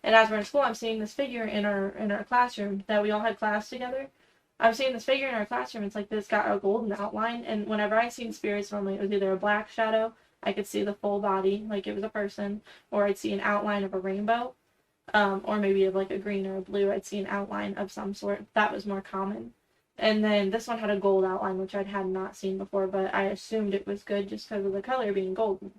And as we're in school, I'm seeing this figure in our classroom that we all had class together. I'm seeing this figure in our classroom. It's like this got a golden outline, and whenever I seen spirits, normally it was either a black shadow, I could see the full body, like it was a person, or I'd see an outline of a rainbow, or maybe of like a green or a blue. I'd see an outline of some sort. That was more common. And then this one had a gold outline, which I had not seen before, but I assumed it was good just because of the color being golden.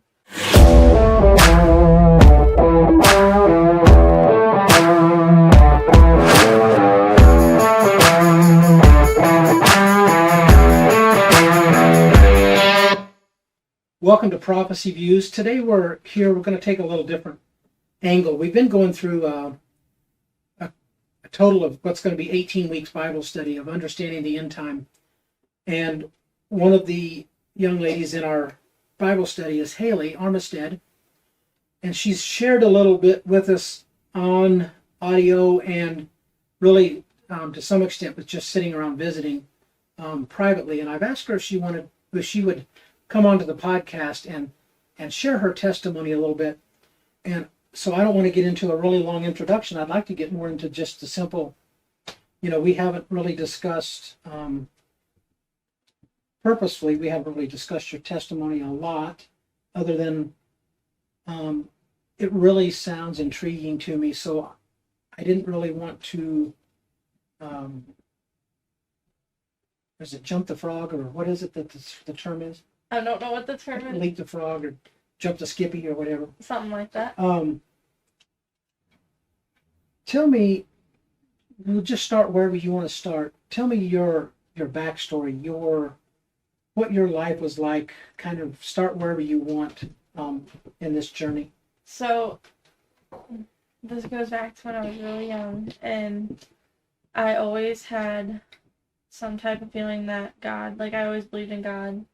Welcome to Prophecy Views. Today we're going to take a little different angle. We've been going through a total of what's going to be 18 weeks Bible study of understanding the end time. And one of the young ladies in our Bible study is Hailey Armistead. And she's shared a little bit with us on audio and really to some extent with just sitting around visiting privately. And I've asked her if she would come onto the podcast and share her testimony a little bit. And so I don't want to get into a really long introduction. I'd like to get more into just the simple, we haven't really discussed, purposefully, we haven't really discussed your testimony a lot, other than it really sounds intriguing to me. So I didn't really want to, is it jump the frog, or what is it that the term is? I don't know what the term is. Leap the frog or jump the skippy or whatever. Something like that. Tell me, we'll just start wherever you want to start. Tell me your backstory, what your life was like. Kind of start wherever you want in this journey. So this goes back to when I was really young, and I always had some type of feeling that God, like I always believed in God and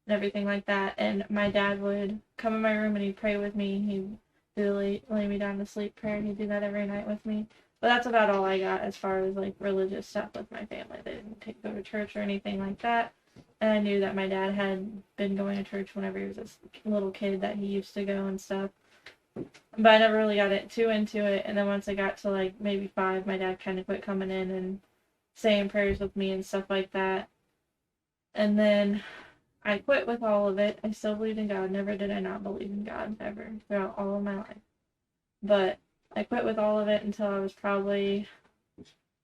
everything like that. And my dad would come in my room and he'd pray with me. He'd lay me down to sleep prayer, and he'd do that every night with me. But that's about all I got as far as like religious stuff with my family. They didn't go to church or anything like that. And I knew that my dad had been going to church whenever he was a little kid, that he used to go and stuff. But I never really got too into it. And then once I got to like maybe 5, my dad kind of quit coming in and saying prayers with me and stuff like that. And then I quit with all of it. I still believed in God. Never did I not believe in God, ever, throughout all of my life. But I quit with all of it until I was probably,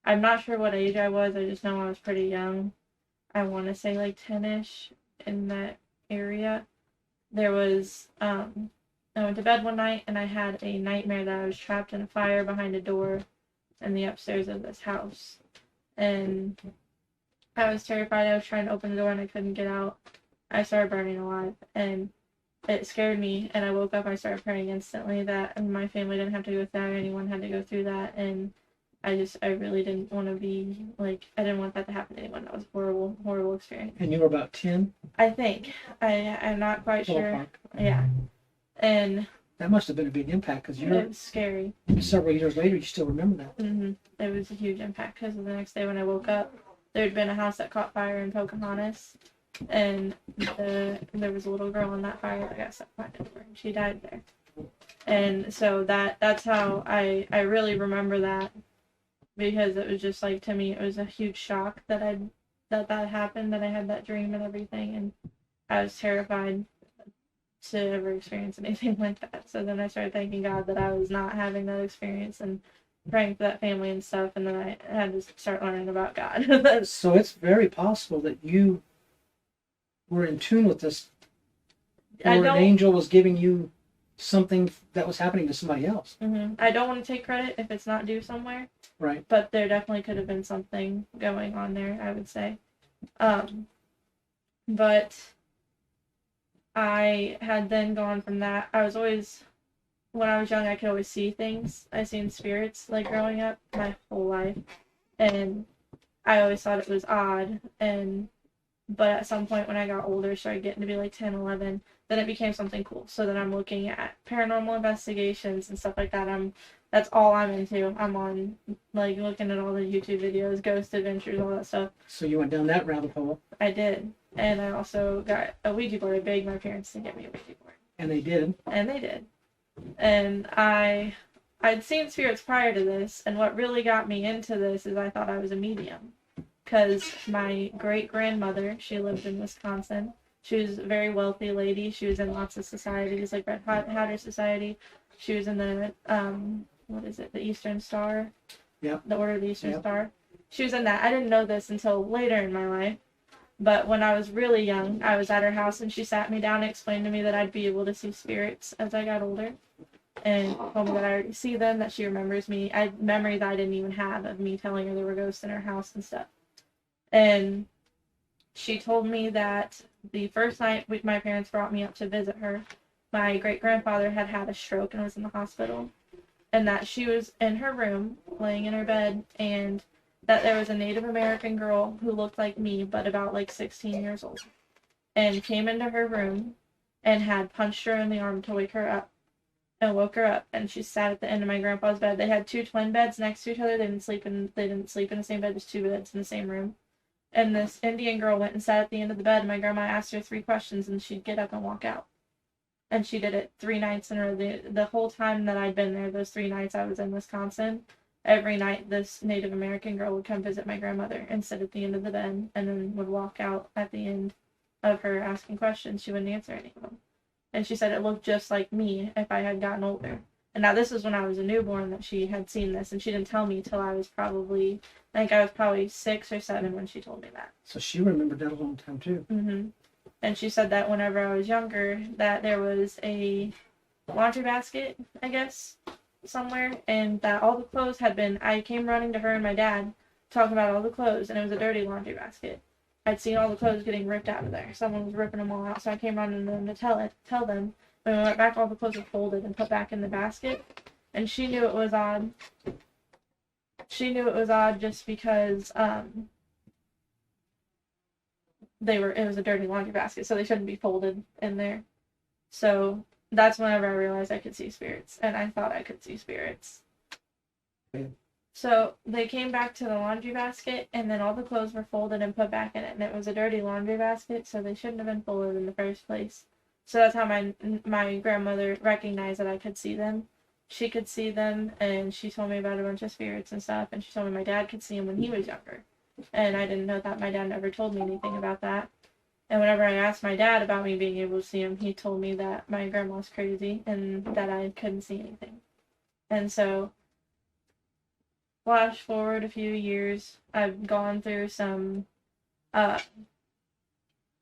I'm not sure what age I was. I just know I was pretty young. I want to say like 10-ish, in that area. There was, I went to bed one night and I had a nightmare that I was trapped in a fire behind a door in the upstairs of this house. And I was terrified. I was trying to open the door and I couldn't get out. I started burning alive, and it scared me. And I woke up, I started praying instantly that my family didn't have to go through that, or anyone had to go through that. And I really didn't want to be, like, I didn't want that to happen to anyone. That was a horrible, horrible experience. And you were about 10? I think. I'm not quite sure. Yeah. And that must have been a big impact, because it was scary. Several years later, you still remember that. Mm-hmm. It was a huge impact, because the next day when I woke up, there had been a house that caught fire in Pocahontas, and there was a little girl in that fire that got set fire to her, and she died there. And so that's how I really remember that, because it was just like, to me, it was a huge shock that happened, that I had that dream and everything, and I was terrified to ever experience anything like that. So then I started thanking God that I was not having that experience, and praying for that family and stuff, and then I had to start learning about God. So it's very possible that you were in tune with this, or an angel was giving you something that was happening to somebody else. Mm-hmm. I don't want to take credit if it's not due somewhere. Right. But there definitely could have been something going on there, I would say. But I had then gone from that. I was always, when I was young, I could always see things. I seen spirits, like, growing up my whole life. And I always thought it was odd. But at some point when I got older, started getting to be like 10, 11, then it became something cool. So then I'm looking at paranormal investigations and stuff like that. That's all I'm into. I'm on, like, looking at all the YouTube videos, ghost adventures, all that stuff. So you went down that rabbit hole. I did. And I also got a Ouija board. I begged my parents to get me a Ouija board. And they did. And they did. And I I'd seen spirits prior to this, and what really got me into this is I thought I was a medium. Because my great-grandmother, she lived in Wisconsin. She was a very wealthy lady. She was in lots of societies, like Red Hatter Society. She was in the, what is it, the Eastern Star? Yep. The Order of the Eastern Yep. Star. She was in that. I didn't know this until later in my life. But when I was really young, I was at her house and she sat me down and explained to me that I'd be able to see spirits as I got older. And told me that I already see them, that she remembers me. I had memories I didn't even have of me telling her there were ghosts in her house and stuff. And she told me that the first night my parents brought me up to visit her, my great-grandfather had had a stroke and was in the hospital. And that she was in her room, laying in her bed, and that there was a Native American girl who looked like me, but about like 16 years old, and came into her room and had punched her in the arm to wake her up, and woke her up, and she sat at the end of my grandpa's bed. They had two twin beds next to each other. They didn't sleep in the same bed, just two beds in the same room. And this Indian girl went and sat at the end of the bed, and my grandma asked her 3 questions, and she'd get up and walk out. And she did it 3 nights in a row. The whole time that I'd been there, those 3 nights I was in Wisconsin, every night this Native American girl would come visit my grandmother and sit at the end of the bed, and then would walk out at the end of her asking questions. She wouldn't answer any of them. And she said it looked just like me if I had gotten older. And now this is when I was a newborn that she had seen this, and she didn't tell me till I was probably 6 or 7 when she told me that. So she remembered that a long time too. Mm-hmm. And she said that whenever I was younger, that there was a laundry basket, I guess, somewhere, and that all the clothes had been, I came running to her and my dad, talking about all the clothes, and it was a dirty laundry basket. I'd seen all the clothes getting ripped out of there. Someone was ripping them all out, so I came running to them to tell them. When we went back, all the clothes were folded and put back in the basket, and she knew it was odd. She knew it was odd just because, it was a dirty laundry basket, so they shouldn't be folded in there. So that's whenever I realized I could see spirits, and I thought I could see spirits. Okay. So they came back to the laundry basket, and then all the clothes were folded and put back in it, and it was a dirty laundry basket, so they shouldn't have been folded in the first place. So that's how my grandmother recognized that I could see them. She could see them, and she told me about a bunch of spirits and stuff, and she told me my dad could see them when he was younger. And I didn't know that. My dad never told me anything about that. And whenever I asked my dad about me being able to see him, he told me that my grandma's crazy and that I couldn't see anything. And so, flash forward a few years, I've gone through some, I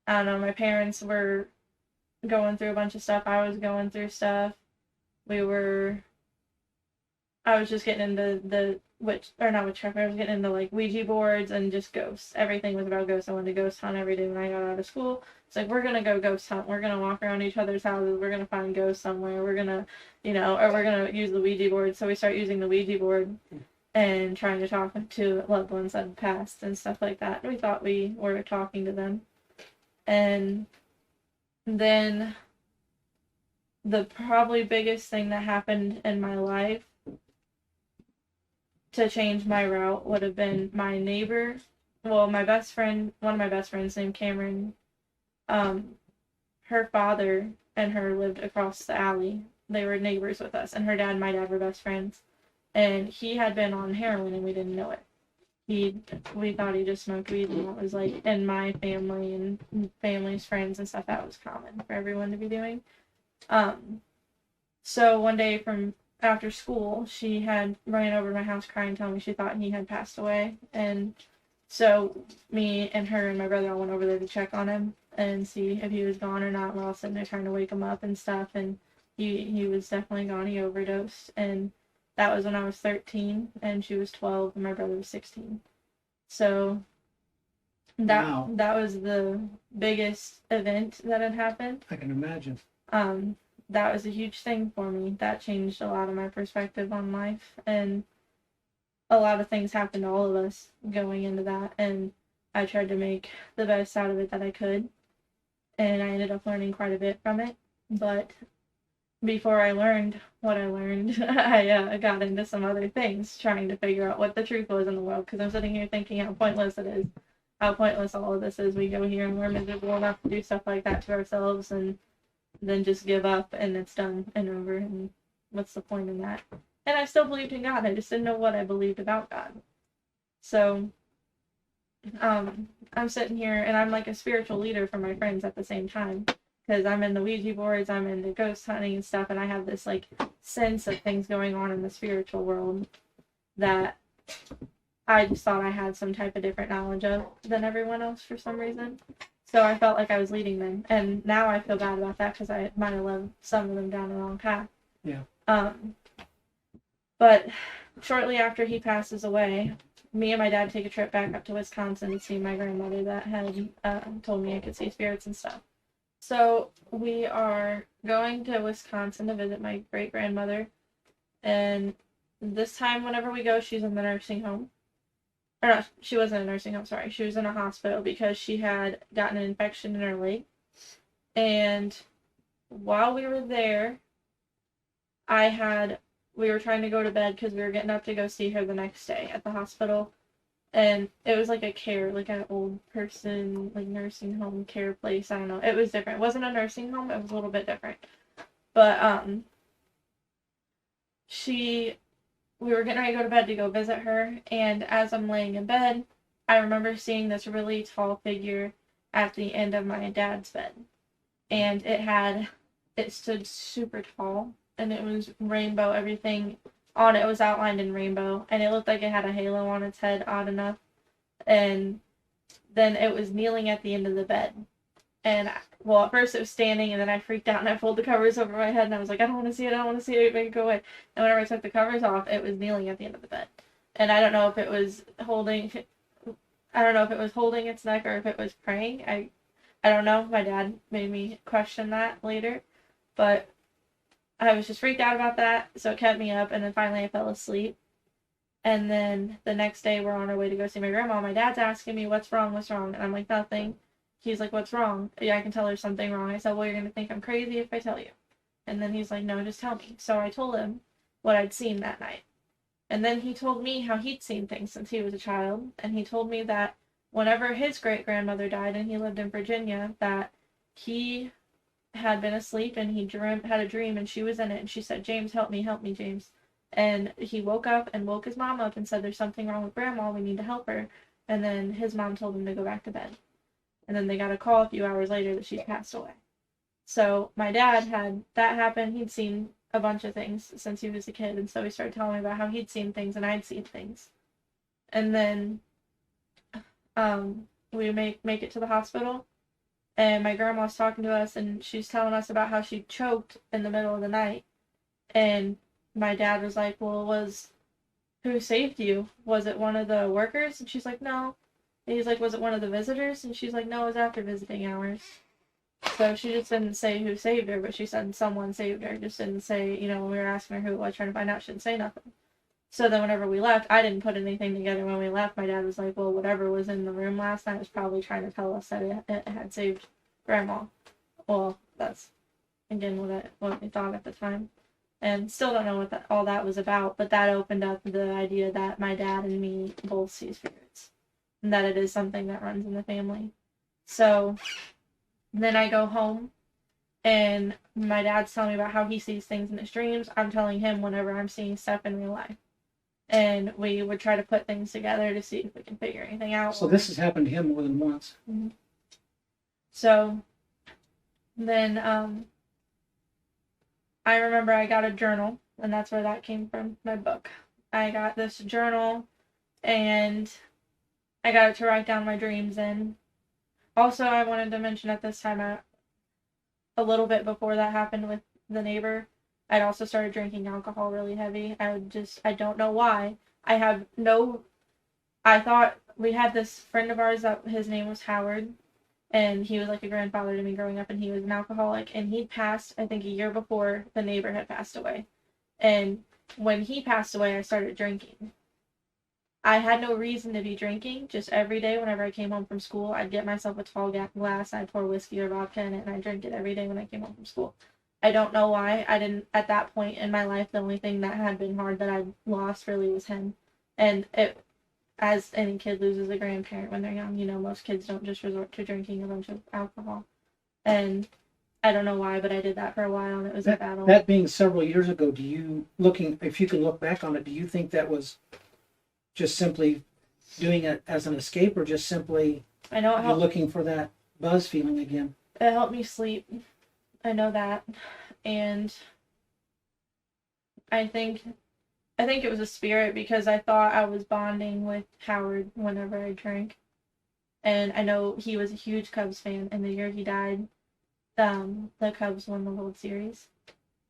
don't know, my parents were going through a bunch of stuff. I was going through stuff. I was just getting into I was getting into like Ouija boards and just ghosts. Everything was about ghosts. I wanted to ghost hunt every day when I got out of school. It's like, we're going to go ghost hunt. We're going to walk around each other's houses. We're going to find ghosts somewhere. We're going to, or we're going to use the Ouija board. So we start using the Ouija board and trying to talk to loved ones that had passed and stuff like that. And we thought we were talking to them. And then the probably biggest thing that happened in my life to change my route would have been my neighbor. Well, my best friend, one of my best friends named Cameron, her father and her lived across the alley. They were neighbors with us, and her dad and my dad were best friends. And he had been on heroin, and we didn't know it. We thought he just smoked weed, and that was like in my family and family's friends and stuff, that was common for everyone to be doing. So one day from after school, she had ran over to my house crying, telling me she thought he had passed away. And so me and her and my brother all went over there to check on him and see if he was gone or not. We're all sitting there trying to wake him up and stuff, and he was definitely gone. He overdosed, and that was when I was 13 and she was 12 and my brother was 16. So that was the biggest event that had happened. I can imagine. That was a huge thing for me. That changed a lot of my perspective on life, and a lot of things happened to all of us going into that, and I tried to make the best out of it that I could, and I ended up learning quite a bit from it. But before I learned what I learned, I got into some other things, trying to figure out what the truth was in the world, because I'm sitting here thinking how pointless it is, how pointless all of this is. We go here and we're miserable enough to do stuff like that to ourselves, and then just give up and it's done and over, and what's the point in that? And I still believed in God. I just didn't know what I believed about God. So, I'm sitting here and I'm like a spiritual leader for my friends at the same time. Because I'm in the Ouija boards, I'm into ghost hunting and stuff, and I have this like sense of things going on in the spiritual world that I just thought I had some type of different knowledge of than everyone else for some reason. So I felt like I was leading them. And now I feel bad about that because I might have led some of them down the wrong path. Yeah. But shortly after he passes away, me and my dad take a trip back up to Wisconsin to see my grandmother that had told me I could see spirits and stuff. So we are going to Wisconsin to visit my great-grandmother. And this time, whenever we go, she's in the nursing home. Or not, she wasn't in a nursing home, sorry. She was in a hospital because she had gotten an infection in her leg. And while we were there, we were trying to go to bed because we were getting up to go see her the next day at the hospital. And it was like like an old person, like nursing home care place. I don't know. It was different. It wasn't a nursing home. It was a little bit different. But, we were getting ready to go to bed to go visit her, and as I'm laying in bed, I remember seeing this really tall figure at the end of my dad's bed. And it stood super tall, and it was rainbow, everything on it was outlined in rainbow, and it looked like it had a halo on its head, odd enough. And then it was kneeling at the end of the bed. And, well, at first it was standing, and then I freaked out, and I pulled the covers over my head, and I was like, I don't want to see it, make it go away. And whenever I took the covers off, it was kneeling at the end of the bed. And I don't know if it was holding its neck or if it was praying. I don't know. My dad made me question that later. But I was just freaked out about that, so it kept me up, and then finally I fell asleep. And then the next day we're on our way to go see my grandma. My dad's asking me, what's wrong? And I'm like, nothing. He's like, what's wrong? Yeah, I can tell there's something wrong. I said, well, you're going to think I'm crazy if I tell you. And then he's like, no, just tell me. So I told him what I'd seen that night. And then he told me how he'd seen things since he was a child. And he told me that whenever his great-grandmother died and he lived in Virginia, that he had been asleep and he had a dream and she was in it. And she said, James, help me, James. And he woke up and woke his mom up and said, there's something wrong with Grandma. We need to help her. And then his mom told him to go back to bed. And then they got a call a few hours later that she'd passed away. So my dad had that happen. He'd seen a bunch of things since he was a kid. And so he started telling me about how he'd seen things and I'd seen things. And then we make it to the hospital. And my grandma's talking to us and she's telling us about how she choked in the middle of the night. And my dad was like, well, who saved you? Was it one of the workers? And she's like, no. And he's like, was it one of the visitors? And she's like, no, it was after visiting hours. So she just didn't say who saved her, but she said someone saved her. Just didn't say, when we were asking her who it was, trying to find out, she didn't say nothing. So then whenever we left, I didn't put anything together when we left. My dad was like, well, whatever was in the room last night was probably trying to tell us that it had saved Grandma. Well, that's, again, what we thought at the time. And still don't know what all that was about, but that opened up the idea that my dad and me both see spirits. And that it is something that runs in the family. So then I go home and my dad's telling me about how he sees things in his dreams. I'm telling him whenever I'm seeing stuff in real life. And we would try to put things together to see if we can figure anything out. So this has happened to him more than once. Mm-hmm. So then I remember I got a journal, and that's where that came from, my book. I got this journal, and I got it to write down my dreams in. Also, I wanted to mention at this time, a little bit before that happened with the neighbor, I'd also started drinking alcohol really heavy. I don't know why. I thought we had this friend of ours that his name was Howard, and he was like a grandfather to me growing up, and he was an alcoholic, and he'd passed, I think, a year before the neighbor had passed away. And when he passed away, I started drinking. I had no reason to be drinking, just every day whenever I came home from school, I'd get myself a tall glass, and I'd pour whiskey or vodka in it, and I'd drink it every day when I came home from school. I don't know why. I didn't, at that point in my life, the only thing that had been hard that I'd lost really was him. And as any kid loses a grandparent when they're young, most kids don't just resort to drinking a bunch of alcohol. And I don't know why, but I did that for a while, and it was a battle. That being several years ago, if you can look back on it, do you think that was just simply doing it as an escape, or just simply I know you're looking for that buzz feeling again? it helped me sleep. I know that, and I think it was a spirit because I thought I was bonding with Howard whenever I drank, and I know he was a huge Cubs fan, and the year he died, the Cubs won the World Series.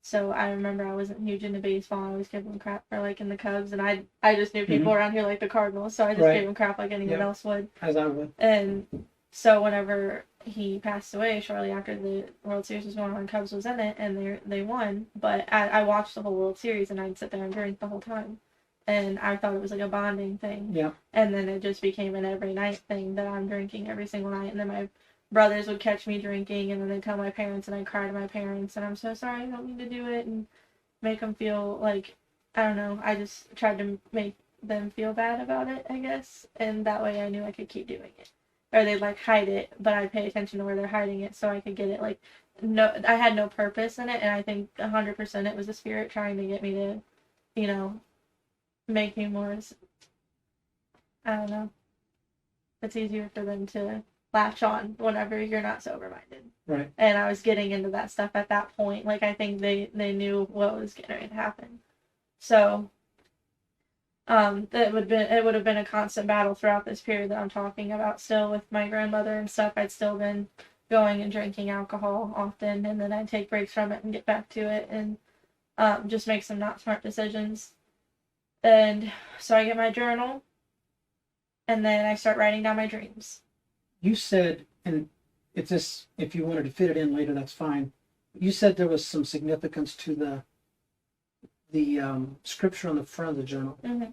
So I remember I wasn't huge into baseball. I always gave them crap for liking the Cubs, and I just knew people around here like the Cardinals, so I just gave them crap like anyone else would. As I would. And so whenever he passed away, shortly after the World Series was going on, Cubs was in it, and they won. But I watched the whole World Series, and I'd sit there and drink the whole time. And I thought it was like a bonding thing. Yeah. And then it just became an every night thing that I'm drinking every single night. And then my brothers would catch me drinking, and then they'd tell my parents, and I'd cry to my parents, and I'm so sorry, I don't mean to do it, and make them feel like, I don't know, I just tried to make them feel bad about it, I guess, and that way I knew I could keep doing it. Or they'd like hide it, but I'd pay attention to where they're hiding it so I could get it. Like, no, I had no purpose in it, and I think 100% it was the spirit trying to get me to, you know, make me more, I don't know, it's easier for them to latch on whenever you're not sober-minded. Right. And I was getting into that stuff at that point. Like, I think they knew what was going to happen. So, it would have been a constant battle throughout this period that I'm talking about still with my grandmother and stuff. I'd still been going and drinking alcohol often, and then I'd take breaks from it and get back to it, and just make some not smart decisions. And so I get my journal, and then I start writing down my dreams. You said, and if you wanted to fit it in later, that's fine. You said there was some significance to the scripture on the front of the journal. Mm-hmm.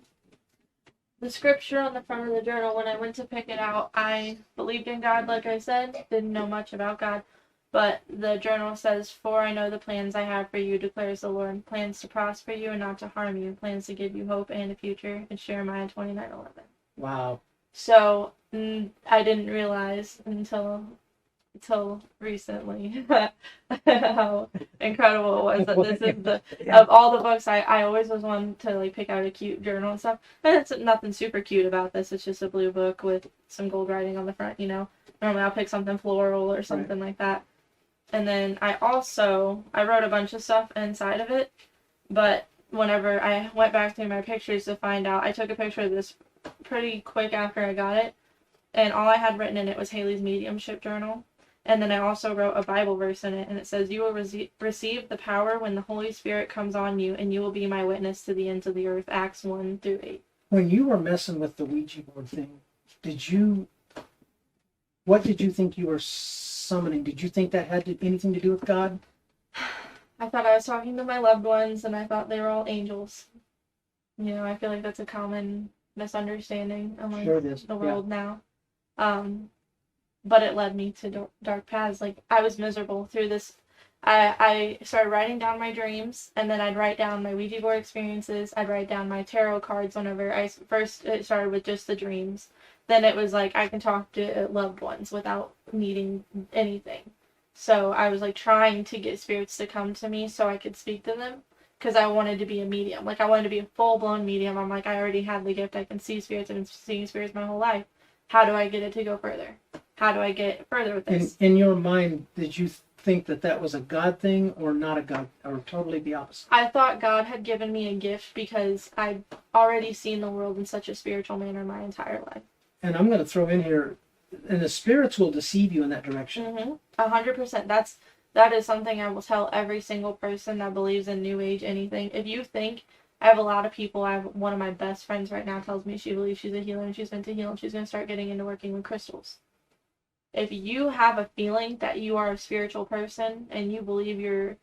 The scripture on the front of the journal, when I went to pick it out, I believed in God, like I said, didn't know much about God, but the journal says, "For I know the plans I have for you, declares the Lord, plans to prosper you and not to harm you, plans to give you hope and a future." It's Jeremiah 29:11. Wow. So I didn't realize until recently how incredible it was that this is of all the books. I always was one to like pick out a cute journal and stuff, and it's nothing super cute about this. It's just a blue book with some gold writing on the front, you know. Normally I'll pick something floral or something like that. And then I wrote a bunch of stuff inside of it, but whenever I went back through my pictures to find out, I took a picture of this pretty quick after I got it, and all I had written in it was Hailey's mediumship journal. And then I also wrote a Bible verse in it, and it says, "You will receive the power when the Holy Spirit comes on you, and you will be my witness to the ends of the earth." Acts 1-8. When you were messing with the Ouija board thing, what did you think you were summoning? Did you think that had anything to do with God? I thought I was talking to my loved ones, and I thought they were all angels. You know, I feel like that's a common misunderstanding among the world now. But it led me to dark paths. Like, I was miserable through this. I started writing down my dreams, and then I'd write down my Ouija board experiences. I'd write down my tarot cards whenever it started with just the dreams. Then it was like I can talk to loved ones without needing anything. So I was like trying to get spirits to come to me so I could speak to them, because I wanted to be a medium. Like, I wanted to be a full-blown medium. I'm like, I already had the gift. I can see spirits. I've been seeing spirits my whole life. How do I get it to go further? How do I get further with this? In your mind, did you think that was a God thing or not a God, or totally the opposite? I thought God had given me a gift because I'd already seen the world in such a spiritual manner my entire life. And I'm going to throw in here, and the spirits will deceive you in that direction. 100%. That is something I will tell every single person that believes in New Age anything. If you think, I have a lot of people, one of my best friends right now tells me she believes she's a healer and she's been to heal and she's going to start getting into working with crystals. If you have a feeling that you are a spiritual person and you believe you're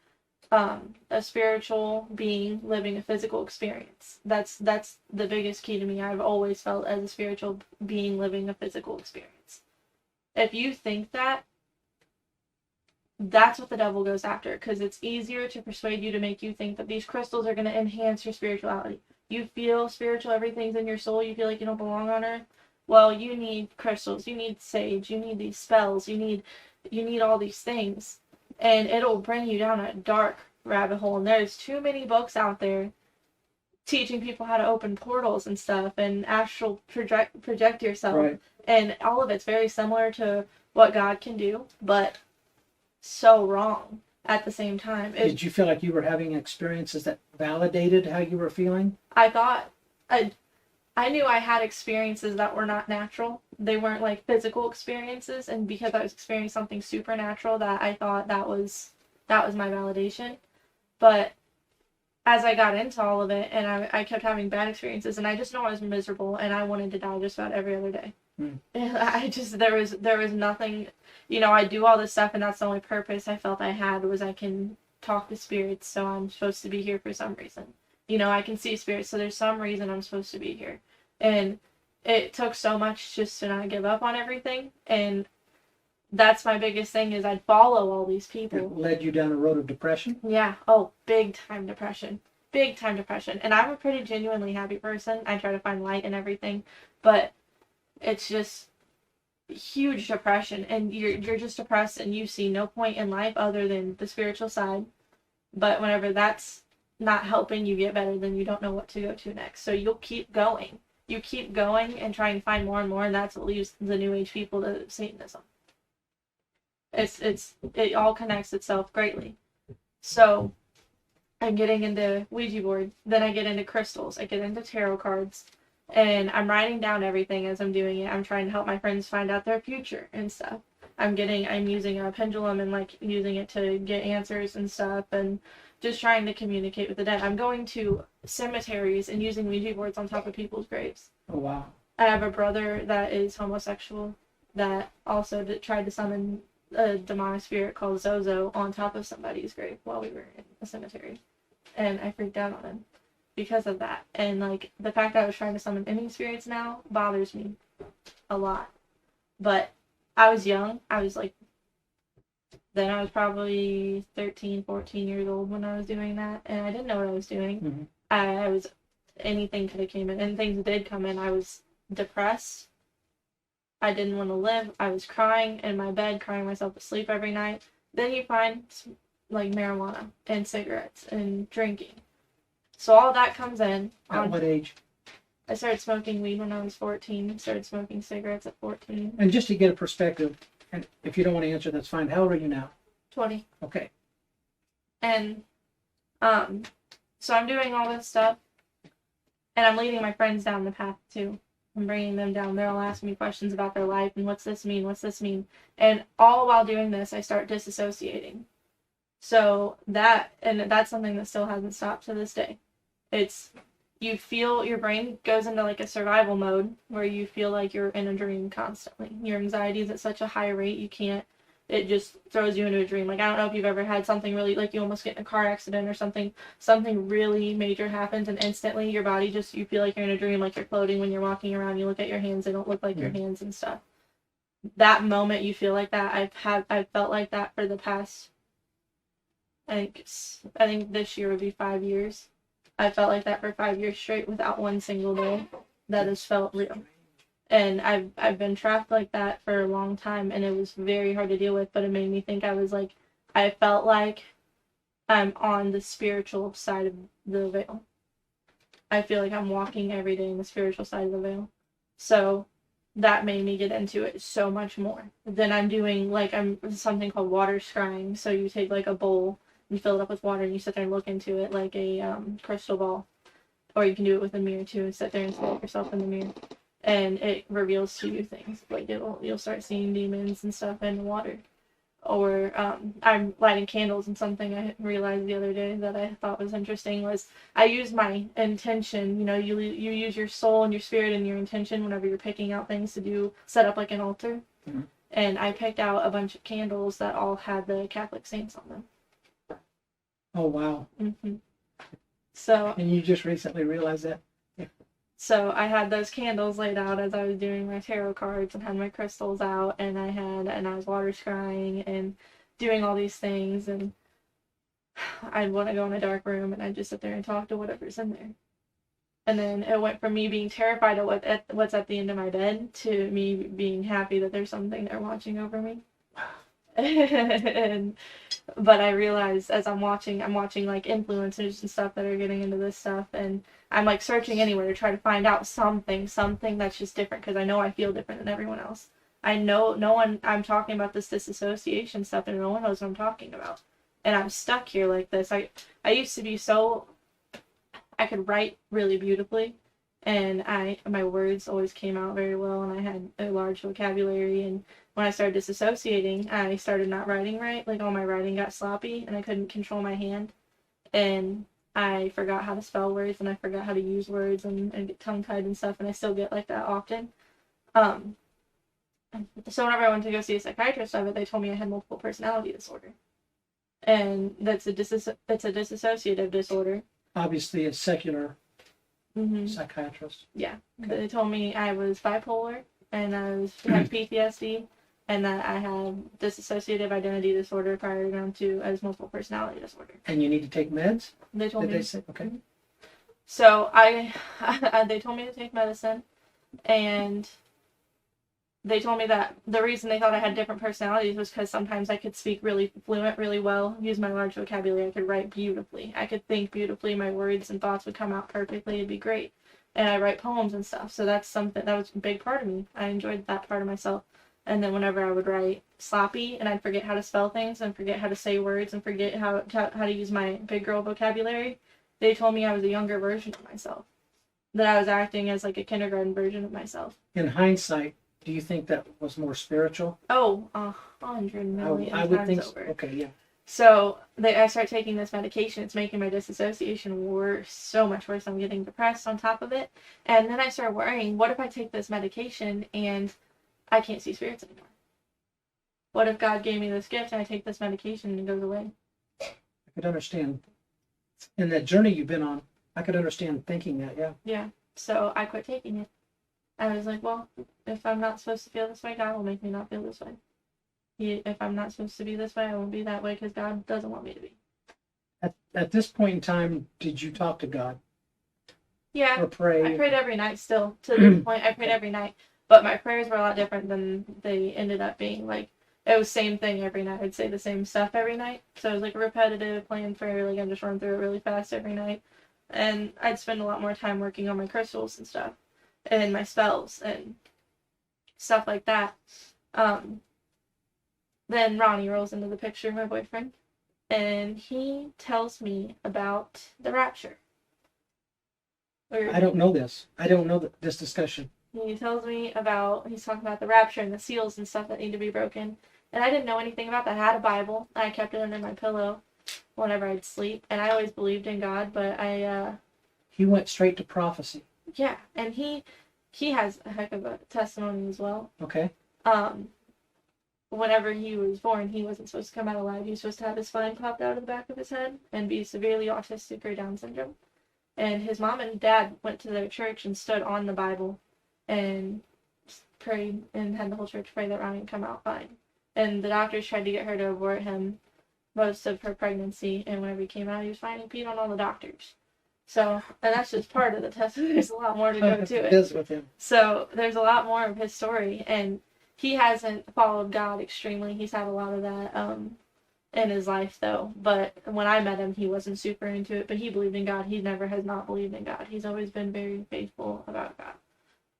a spiritual being living a physical experience, that's the biggest key to me. I've always felt as a spiritual being living a physical experience. If you think that, that's what the devil goes after, because it's easier to persuade you to make you think that these crystals are going to enhance your spirituality. You feel spiritual, everything's in your soul, you feel like you don't belong on earth. Well, you need crystals, you need sage, you need these spells, you need all these things. and it'll bring you down a dark rabbit hole. And there's too many books out there teaching people how to open portals and stuff and astral project yourself. Right. And all of it's very similar to what God can do, but so wrong at the same time. Did you feel like you were having experiences that validated how you were feeling? I thought, I knew I had experiences that were not natural. They weren't like physical experiences, and because I was experiencing something supernatural, that I thought that was my validation. But as I got into all of it, and I kept having bad experiences, and I just know I was miserable, and I wanted to die just about every other day. And there was nothing, I do all this stuff, and that's the only purpose I felt I had, was I can talk to spirits, so I'm supposed to be here for some reason. I can see spirits, so there's some reason I'm supposed to be here. And it took so much just to not give up on everything, and that's my biggest thing, is I'd follow all these people. It led you down a road of depression? Yeah. Oh, big time depression. Big time depression. And I'm a pretty genuinely happy person. I try to find light in everything, but it's just huge depression, and you're just depressed, and you see no point in life other than the spiritual side. But whenever that's not helping you get better, then you don't know what to go to next. So you'll keep going. You keep going and trying to find more and more, and that's what leads the New Age people to Satanism. It all connects itself greatly. So I'm getting into Ouija Board, then I get into crystals, I get into tarot cards, and I'm writing down everything as I'm doing it. I'm trying to help my friends find out their future and stuff. I'm using a pendulum and like using it to get answers and stuff, and just trying to communicate with the dead. I'm going to cemeteries and using Ouija boards on top of people's graves. Oh, wow. I have a brother that is homosexual that also tried to summon a demonic spirit called Zozo on top of somebody's grave while we were in a cemetery. And I freaked out on him because of that. And like the fact that I was trying to summon any spirits now bothers me a lot. But I was young. I was probably 13, 14 years old when I was doing that, and I didn't know what I was doing. Mm-hmm. Anything could have came in, and things did come in. I was depressed. I didn't want to live. I was crying in my bed, crying myself to sleep every night. Then you find like marijuana and cigarettes and drinking. So all that comes in. At what age? I started smoking weed when I was 14. Started smoking cigarettes at 14. And just to get a perspective, and if you don't want to answer, that's fine. How old are you now? 20. Okay. And so I'm doing all this stuff, and I'm leading my friends down the path too. I'm bringing them down. They're all asking me questions about their life and what's this mean, what's this mean. And all while doing this, I start disassociating. So that's something that still hasn't stopped to this day. You feel your brain goes into like a survival mode where you feel like you're in a dream constantly. Your anxiety is at such a high rate, it just throws you into a dream. Like, I don't know if you've ever had something really, like you almost get in a car accident or something really major happens, and instantly your body you feel like you're in a dream, like you're floating when you're walking around. You look at your hands, they don't look like your hands and stuff. That moment you feel like that, I've felt like that for the past, I think this year would be 5 years. I felt like that for 5 years straight without one single day that has felt real. And I've been trapped like that for a long time, and it was very hard to deal with, but it made me think I felt like I'm on the spiritual side of the veil. I feel like I'm walking every day in the spiritual side of the veil. So that made me get into it so much more. Then I'm doing something called water scrying. So you take like a bowl, you fill it up with water, and you sit there and look into it like a crystal ball. Or you can do it with a mirror too, and sit there and stare at yourself in the mirror. And it reveals to you things. Like you'll start seeing demons and stuff in the water. Or I'm lighting candles, and something I realized the other day that I thought was interesting was I use my intention. You use your soul and your spirit and your intention whenever you're picking out things to set up like an altar. Mm-hmm. And I picked out a bunch of candles that all had the Catholic saints on them. Oh, wow. Mm-hmm. And you just recently realized that? Yeah. So I had those candles laid out as I was doing my tarot cards, and had my crystals out, and I was water scrying and doing all these things, and I'd want to go in a dark room, and I'd just sit there and talk to whatever's in there. And then it went from me being terrified of what's at the end of my bed to me being happy that there's something there watching over me. But I realized as I'm watching like influencers and stuff that are getting into this stuff, and I'm like searching anywhere to try to find out something that's just different, because I know I feel different than everyone else. I know no one, I'm talking about this disassociation stuff and no one knows what I'm talking about. And I'm stuck here like this. I used to be so, I could write really beautifully, and my words always came out very well, and I had a large vocabulary. And when I started disassociating, I started not writing right. Like, all my writing got sloppy, and I couldn't control my hand, and I forgot how to spell words, and I forgot how to use words, and get tongue-tied and stuff, and I still get like that often. So whenever I went to go see a psychiatrist of it, they told me I had multiple personality disorder, and it's a dissociative disorder. Obviously, a secular Mm-hmm. psychiatrist. Yeah, Okay. they told me I was bipolar, and had PTSD, and that I had dissociative identity disorder prior to as multiple personality disorder. And you need to take meds? They told Did me. they say? Okay. So they told me to take medicine, and they told me that the reason they thought I had different personalities was because sometimes I could speak really fluent, really well, use my large vocabulary, I could write beautifully, I could think beautifully, my words and thoughts would come out perfectly, it'd be great. And I write poems and stuff, so that's something, that was a big part of me. I enjoyed that part of myself. And then whenever I would write sloppy, and I'd forget how to spell things, and forget how to say words, and forget how to use my big girl vocabulary, they told me I was a younger version of myself. That I was acting as like a kindergarten version of myself. In hindsight, do you think that was more spiritual? Oh, 100 million I would times think over. so. Okay, yeah. So I start taking this medication. It's making my disassociation worse, so much worse. I'm getting depressed on top of it. And then I start worrying, what if I take this medication and I can't see spirits anymore? What if God gave me this gift and I take this medication and it goes away? I could understand. In that journey you've been on, I could understand thinking that, yeah. Yeah. So I quit taking it. I was like, well, if I'm not supposed to feel this way, God will make me not feel this way. If I'm not supposed to be this way, I won't be that way, because God doesn't want me to be. At this point in time, did you talk to God? Yeah, or pray? I prayed every night still. To this point, I prayed every night. But my prayers were a lot different than they ended up being. Like, it was same thing every night. I'd say the same stuff every night. So it was like a repetitive plan prayer. Like, I'm just running through it really fast every night. And I'd spend a lot more time working on my crystals and stuff. And my spells and stuff like that. Then Ronnie rolls into the picture, my boyfriend. And he tells me about the rapture. I don't know this. I don't know this discussion. He tells me about, he's talking about the rapture and the seals and stuff that need to be broken. And I didn't know anything about that. I had a Bible. And I kept it under my pillow whenever I'd sleep. And I always believed in God, but He went straight to prophecy. Yeah, and he has a heck of a testimony as well. Okay. Whenever he was born, he wasn't supposed to come out alive. He was supposed to have his spine popped out of the back of his head and be severely autistic or Down syndrome. And his mom and dad went to their church and stood on the Bible and prayed and had the whole church pray that Ronnie would come out fine. And the doctors tried to get her to abort him most of her pregnancy, and whenever he came out, he was fine. He peed on all the doctors. So, and that's just part of the testimony. There's a lot more to go to it. It is with him. So there's a lot more of his story, and he hasn't followed God extremely. He's had a lot of that in his life, though. But when I met him, he wasn't super into it, but he believed in God. He never has not believed in God. He's always been very faithful about God.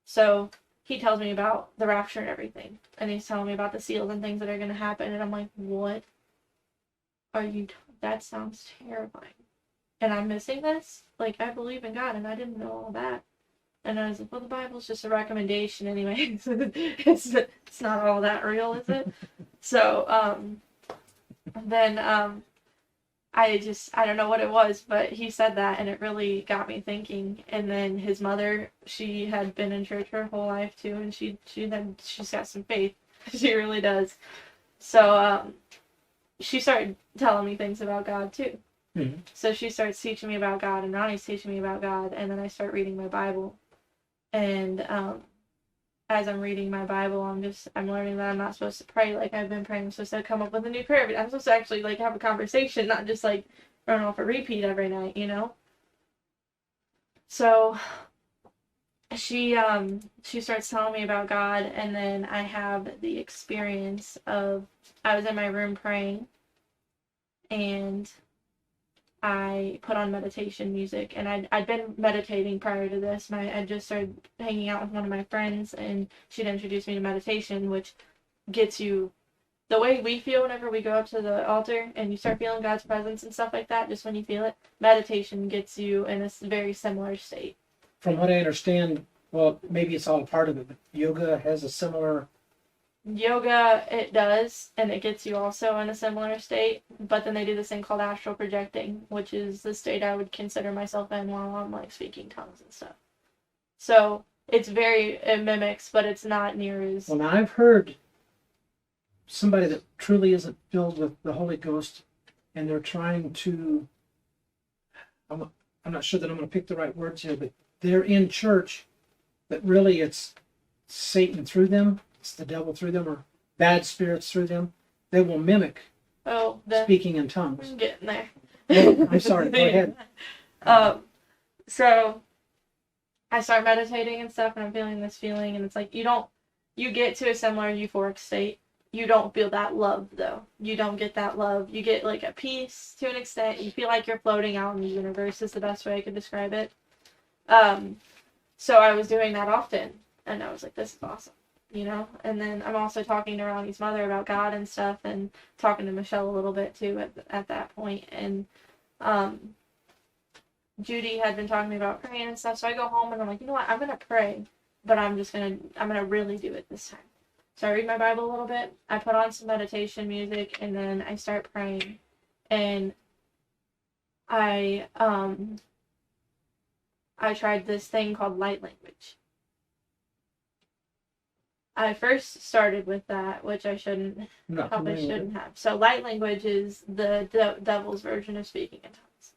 So he tells me about the rapture and everything, and he's telling me about the seals and things that are going to happen, and I'm like, what are you that sounds terrifying. And I'm missing this? Like, I believe in God, and I didn't know all that. And I was like, well, the Bible's just a recommendation anyway. It's not all that real, is it? So, then, I don't know what it was, but he said that, and it really got me thinking. And then his mother, she had been in church her whole life, too, and she's got some faith. She really does. So, she started telling me things about God, too. Mm-hmm. So she starts teaching me about God, and Ronnie's teaching me about God, and then I start reading my Bible. And as I'm reading my Bible, I'm learning that I'm not supposed to pray like I've been praying. I'm supposed to come up with a new prayer. I'm supposed to actually like have a conversation, not just like run off a repeat every night, you know? So she starts telling me about God, and then I have the experience of, I was in my room praying, and I put on meditation music, and I'd been meditating prior to this. I just started hanging out with one of my friends, and she'd introduced me to meditation, which gets you the way we feel whenever we go up to the altar and you start feeling God's presence and stuff like that. Just when you feel it, meditation gets you in a very similar state. From what I understand, well, maybe it's all part of it, but yoga has a similar. Yoga, it does, and it gets you also in a similar state, but then they do this thing called astral projecting, which is the state I would consider myself in while I'm like speaking tongues and stuff. So it mimics, but it's not near as. Well, now I've heard somebody that truly isn't filled with the Holy Ghost, and they're trying to, I'm not sure that I'm going to pick the right words here, but they're in church, but really it's Satan through them, it's the devil through them, or bad spirits through them. They will mimic speaking in tongues. I'm getting there. Oh, I'm sorry, go ahead. So I start meditating and stuff, and I'm feeling this feeling, and it's like you get to a similar euphoric state. You don't feel that love, though. You don't get that love. You get, like, a peace to an extent. You feel like you're floating out in the universe is the best way I could describe it. So I was doing that often, and I was like, this is awesome, you know? And then I'm also talking to Ronnie's mother about God and stuff, and talking to Michelle a little bit, too, at that point. And Judy had been talking to me about praying and stuff, so I go home, and I'm like, you know what? I'm going to pray, but I'm going to really do it this time. So I read my Bible a little bit, I put on some meditation music, and then I start praying. And I tried this thing called light language. I first started with that, which I probably shouldn't have. So light language is the devil's version of speaking in tongues.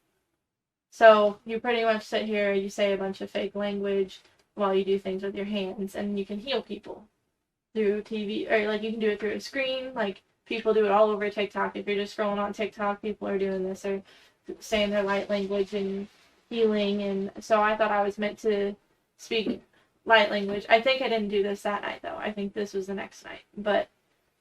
So you pretty much sit here, you say a bunch of fake language while you do things with your hands, and you can heal people through TV, or like you can do it through a screen. Like people do it all over TikTok. If you're just scrolling on TikTok, people are doing this or saying their light language and healing. And so I thought I was meant to speak light language. I think I didn't do this that night though. I think this was the next night. But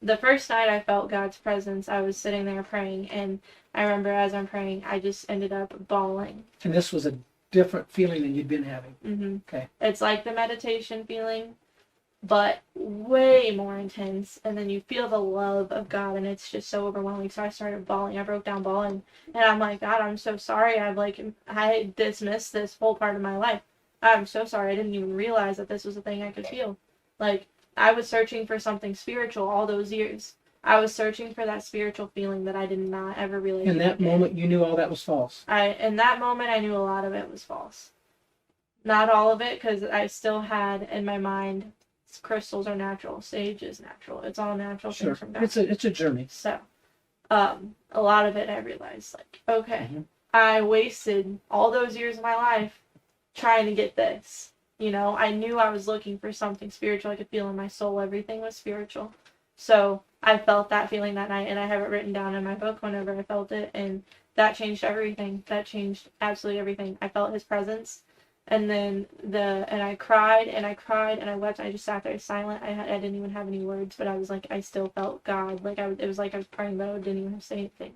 the first night I felt God's presence. I was sitting there praying, and I remember as I'm praying, I just ended up bawling. And this was a different feeling than you'd been having. Mm-hmm. Okay. It's like the meditation feeling, but way more intense, and then you feel the love of God, and it's just so overwhelming. So I started bawling. I broke down bawling, and I'm like, God, I'm so sorry. I dismissed this whole part of my life. I'm so sorry. I didn't even realize that this was a thing I could feel. Like, I was searching for something spiritual all those years. I was searching for that spiritual feeling that I did not ever really. In that moment, you knew all that was false. In that moment, I knew a lot of it was false. Not all of it, because I still had in my mind, crystals are natural, sage is natural. It's all natural things from God. It's a journey. So, a lot of it I realized, like, okay, I wasted all those years of my life trying to get this. You know, I knew I was looking for something spiritual. I could feel in my soul everything was spiritual. So I felt that feeling that night, and I have it written down in my book whenever I felt it, and that changed everything. That changed absolutely everything. I felt his presence. And then I cried and I cried and I wept. I just sat there silent. I didn't even have any words, but I was like, I still felt God. Like it was like I was praying, but I didn't even have to say anything.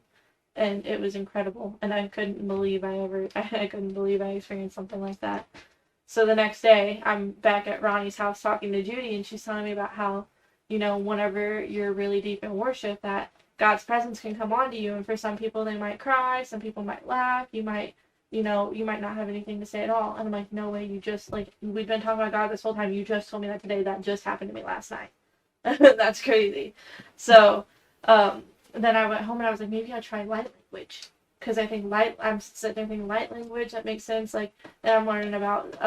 And it was incredible. And I couldn't believe I couldn't believe I experienced something like that. So the next day, I'm back at Ronnie's house talking to Judy, and she's telling me about how, you know, whenever you're really deep in worship, that God's presence can come onto you. And for some people, they might cry. Some people might laugh. You might not have anything to say at all. And I'm like, no way, we've been talking about God this whole time. You just told me that today. That just happened to me last night. That's crazy. So, then I went home and I was like, maybe I'll try light language. Because I think I'm sitting there thinking light language, that makes sense. Like, then I'm learning about,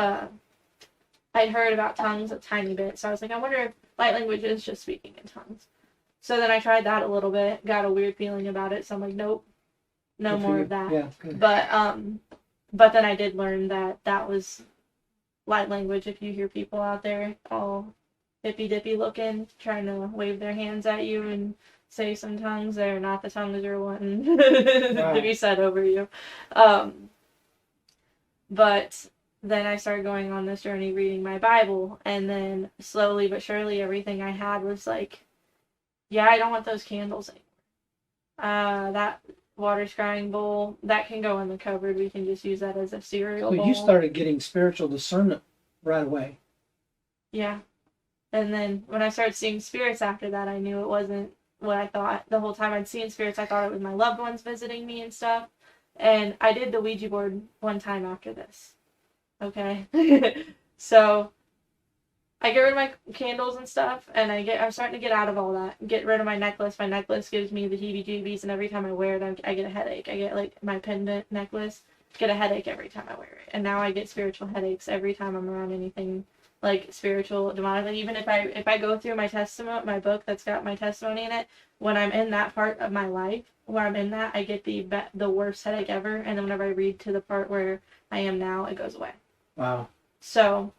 I'd heard about tongues a tiny bit. So I was like, I wonder if light language is just speaking in tongues. So then I tried that a little bit, got a weird feeling about it. So I'm like, nope, no more of that. Yeah, good. But then I did learn that was light language. If you hear people out there all hippy-dippy looking, trying to wave their hands at you and say some tongues, they're not the tongues you're wanting to be said over you. But then I started going on this journey reading my Bible, and then slowly but surely everything I had was like, yeah, I don't want those candles anymore. That water scrying bowl, that can go in the cupboard. We can just use that as a cereal So bowl. you started getting spiritual discernment right away. Yeah. And then when I started seeing spirits after that, I knew it wasn't what I thought. The whole time I'd seen spirits, I thought it was my loved ones visiting me and stuff. And I did the Ouija board one time after this. Okay? So I get rid of my candles and stuff, and I'm starting to get out of all that. Get rid of my necklace. My necklace gives me the heebie-jeebies, and every time I wear it, I get a headache. I get, like, my pendant necklace, get a headache every time I wear it. And now I get spiritual headaches every time I'm around anything, like, spiritual, demonic. Like, even if I go through my book that's got my testimony in it, when I'm in that part of my life, where I'm in that, I get the worst headache ever, and then whenever I read to the part where I am now, it goes away. Wow. So,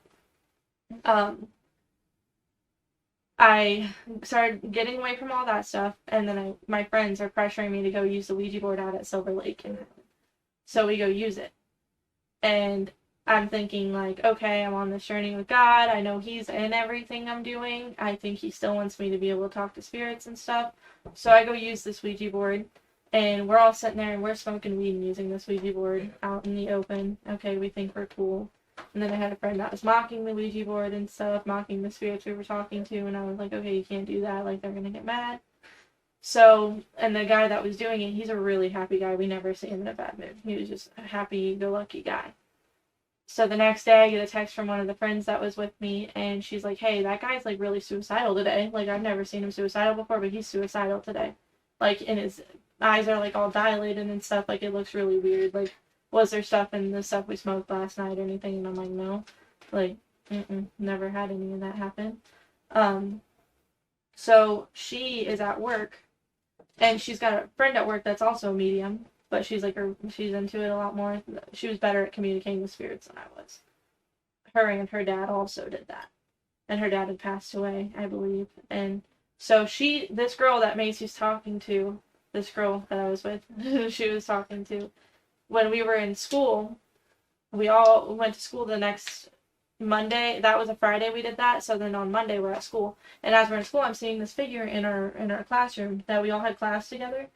I started getting away from all that stuff, and then my friends are pressuring me to go use the Ouija board out at Silver Lake. So we go use it. And I'm thinking, like, okay, I'm on this journey with God. I know He's in everything I'm doing. I think He still wants me to be able to talk to spirits and stuff. So I go use this Ouija board, and we're all sitting there, and we're smoking weed and using this Ouija board out in the open. Okay, we think we're cool. And then I had a friend that was mocking the Ouija board and stuff, mocking the spirits we were talking to, and I was like, okay, you can't do that, like, they're gonna get mad. So, and the guy that was doing it, he's a really happy guy. We never see him in a bad mood. He was just a happy-go-lucky guy. So the next day, I get a text from one of the friends that was with me, and she's like, hey, that guy's, like, really suicidal today. Like, I've never seen him suicidal before, but he's suicidal today. Like, and his eyes are, like, all dilated and stuff. Like, it looks really weird. Like, was there stuff in the stuff we smoked last night or anything? And I'm like, no. Like, never had any of that happen. So she is at work, and she's got a friend at work that's also a medium, but she's into it a lot more. She was better at communicating with spirits than I was. Her and her dad also did that. And her dad had passed away, I believe. And so this girl that Macy's talking to, this girl that I was with, she was talking to, when we were in school, we all went to school the next Monday. That was a Friday we did that. So then on Monday we're at school. And as we're in school, I'm seeing this figure in our classroom that we all had class together.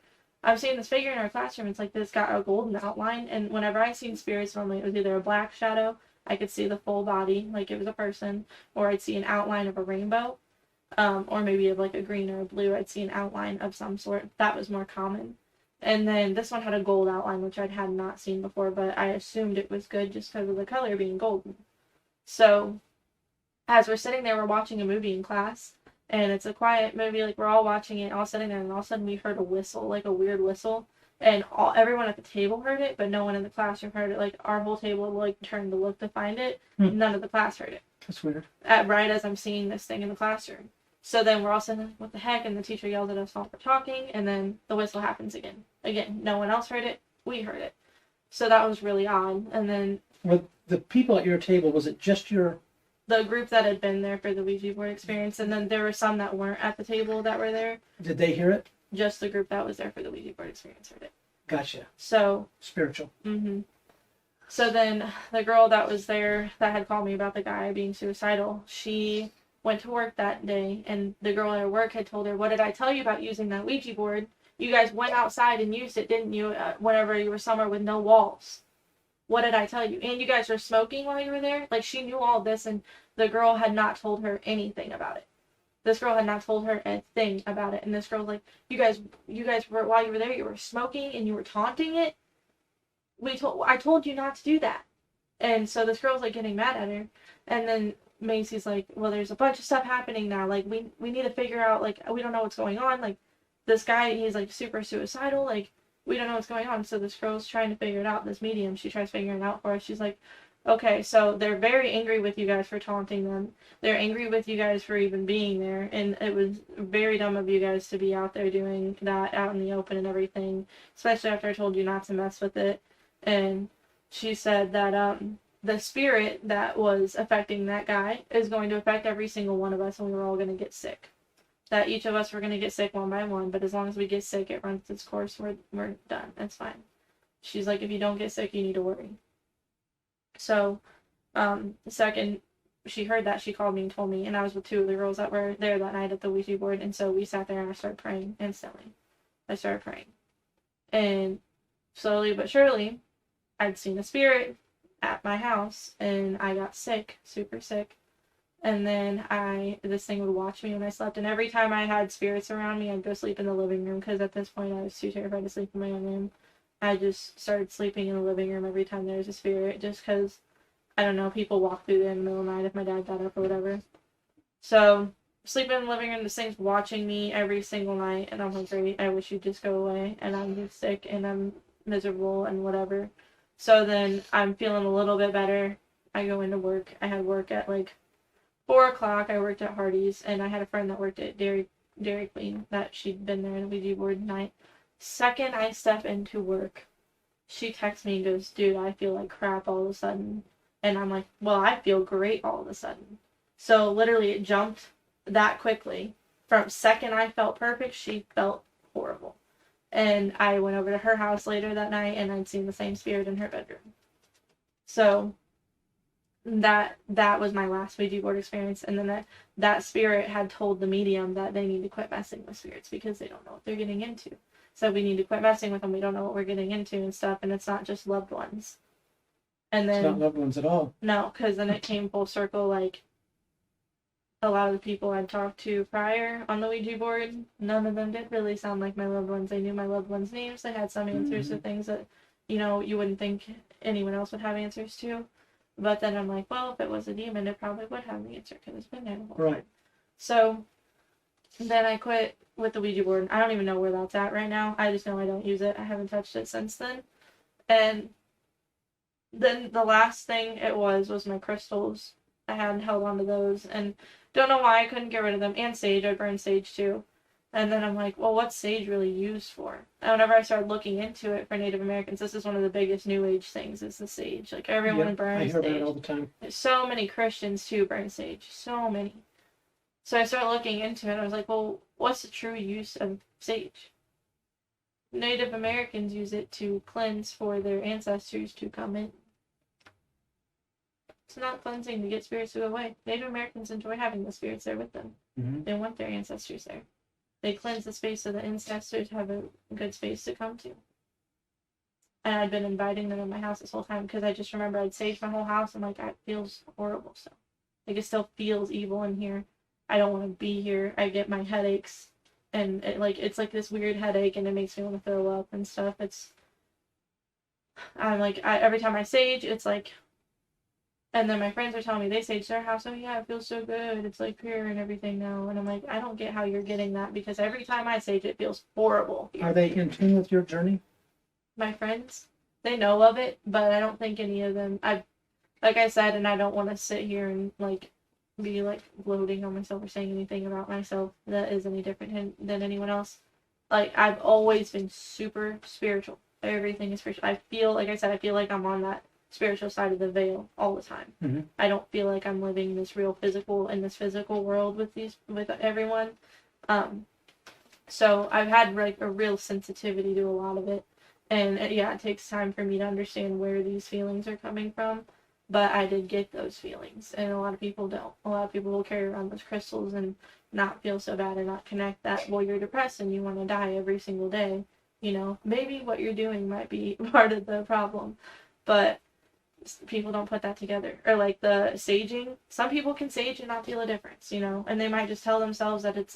I'm seeing this figure in our classroom. It's like this got a golden outline. And whenever I seen spirits, normally it was either a black shadow, I could see the full body, like it was a person, or I'd see an outline of a rainbow, or maybe of like a green or a blue. I'd see an outline of some sort. That was more common. And then this one had a gold outline, which I had not seen before, but I assumed it was good just because of the color being golden. So, as we're sitting there, we're watching a movie in class, and it's a quiet movie, like we're all watching it, all sitting there, and all of a sudden we heard a whistle, like a weird whistle, and everyone at the table heard it, but no one in the classroom heard it. Like, our whole table, like, turned to look to find it. None of the class heard it. That's weird. Right as I'm seeing this thing in the classroom. So then we're all sitting there, what the heck? And the teacher yells at us while we're talking, and then the whistle happens again. Again, no one else heard it. We heard it. So that was really odd. And then With the people at your table, was it just the group that had been there for the Ouija board experience, and then there were some that weren't at the table that were there. Did they hear it? Just the group that was there for the Ouija board experience heard it. Gotcha. So Spiritual. So then the girl that was there that had called me about the guy being suicidal, she went to work that day, and the girl at her work had told her, what did I tell you about using that Ouija board? You guys went outside and used it, didn't you, whenever you were somewhere with no walls? What did I tell you? And you guys were smoking while you were there? Like, she knew all this, and the girl had not told her anything about it. This girl had not told her a thing about it, and this girl's like, you guys were, while you were there, you were smoking, and you were taunting it? I told you not to do that. And so this girl's, like, getting mad at her, and then Macy's like, well, there's a bunch of stuff happening now. Like, we need to figure out, like, we don't know what's going on. Like, this guy, he's, like, super suicidal. Like, we don't know what's going on. So this girl's trying to figure it out. This medium, she tries figuring it out for us. She's like, okay, so they're very angry with you guys for taunting them. They're angry with you guys for even being there. And it was very dumb of you guys to be out there doing that out in the open and everything. Especially after I told you not to mess with it. And she said that, the spirit that was affecting that guy is going to affect every single one of us, and we were all going to get sick. That each of us were going to get sick one by one, but as long as we get sick, it runs its course. We're done. That's fine. She's like, if you don't get sick, you need to worry. So The second she heard that, she called me and told me, and I was with two of the girls that were there that night at the Ouija board, and so we sat there and I started praying instantly. I started praying. And slowly but surely, I'd seen a spirit at my house, and I got sick, super sick. And then this thing would watch me when I slept, and every time I had spirits around me, I'd go sleep in the living room, because at this point I was too terrified to sleep in my own room. I just started sleeping in the living room every time there was a spirit, just because, I don't know, people walk through there in the middle of the night if my dad got up or whatever. So, sleeping in the living room, this thing's watching me every single night, and I'm like, great, I wish you'd just go away, and I'm just sick, and I'm miserable, and whatever. So then, I'm feeling a little bit better. I go into work. I had work at, 4 o'clock. I worked at Hardee's, and I had a friend that worked at Dairy Queen, that she'd been there in a Ouija board night. Second I step into work, she texts me and goes, dude, I feel like crap all of a sudden. And I'm like, well, I feel great all of a sudden. So literally it jumped that quickly. From second I felt perfect, she felt horrible. And I went over to her house later that night, and I'd seen the same spirit in her bedroom. So that was my last Ouija board experience. And then that spirit had told the medium that they need to quit messing with spirits, because they don't know what they're getting into. So we need to quit messing with them. We don't know what we're getting into and stuff. And it's not just loved ones. And then, It's not loved ones at all. No, because then it came full circle. Like, a lot of the people I'd talked to prior on the Ouija board, none of them did really sound like my loved ones. They knew my loved ones' names. They had some answers to things that, you wouldn't think anyone else would have answers to. But then I'm like, well, if it was a demon, it probably would have the answer, because it's been there the whole time. So then I quit with the Ouija board. I don't even know where that's at right now. I just know I don't use it. I haven't touched it since then. And then the last thing it was my crystals. I hadn't held on to those, and don't know why I couldn't get rid of them. And sage, I burned sage too. And then I'm like, well, what's sage really used for? And whenever I started looking into it for Native Americans, this is one of the biggest New Age things, is the sage. Like, everyone burns sage. I hear about it all the time. So many Christians too burn sage. So many. So I started looking into it, and I was like, well, what's the true use of sage? Native Americans use it to cleanse for their ancestors to come in. It's not cleansing to get spirits to go away. Native Americans enjoy having the spirits there with them. Mm-hmm. They want their ancestors there. They cleanse the space so the ancestors have a good space to come to. And I'd been inviting them in my house this whole time, because I just remember I'd sage my whole house. I'm like, that feels horrible. So, like, it still feels evil in here. I don't want to be here. I get my headaches, and it's like this weird headache, and it makes me want to throw up and stuff. I'm like, every time I sage, it's like, and then my friends are telling me they sage their house. Oh yeah, it feels so good. It's like pure and everything now. And I'm like, I don't get how you're getting that, because every time I sage, it feels horrible here. Are they in tune with your journey? My friends, they know of it, but I don't think any of them. Like I said, and I don't want to sit here and be gloating on myself or saying anything about myself that is any different than anyone else. Like, I've always been super spiritual. Everything is spiritual. I feel like I'm on that spiritual side of the veil all the time. Mm-hmm. I don't feel like I'm living in this physical world with everyone. So I've had a real sensitivity to a lot of it, and it takes time for me to understand where these feelings are coming from. But I did get those feelings, and a lot of people don't. A lot of people will carry around those crystals and not feel so bad and not connect that, well, you're depressed and you want to die every single day. Maybe what you're doing might be part of the problem, but people don't put that together. Or the saging, some people can sage and not feel a difference, and they might just tell themselves that it's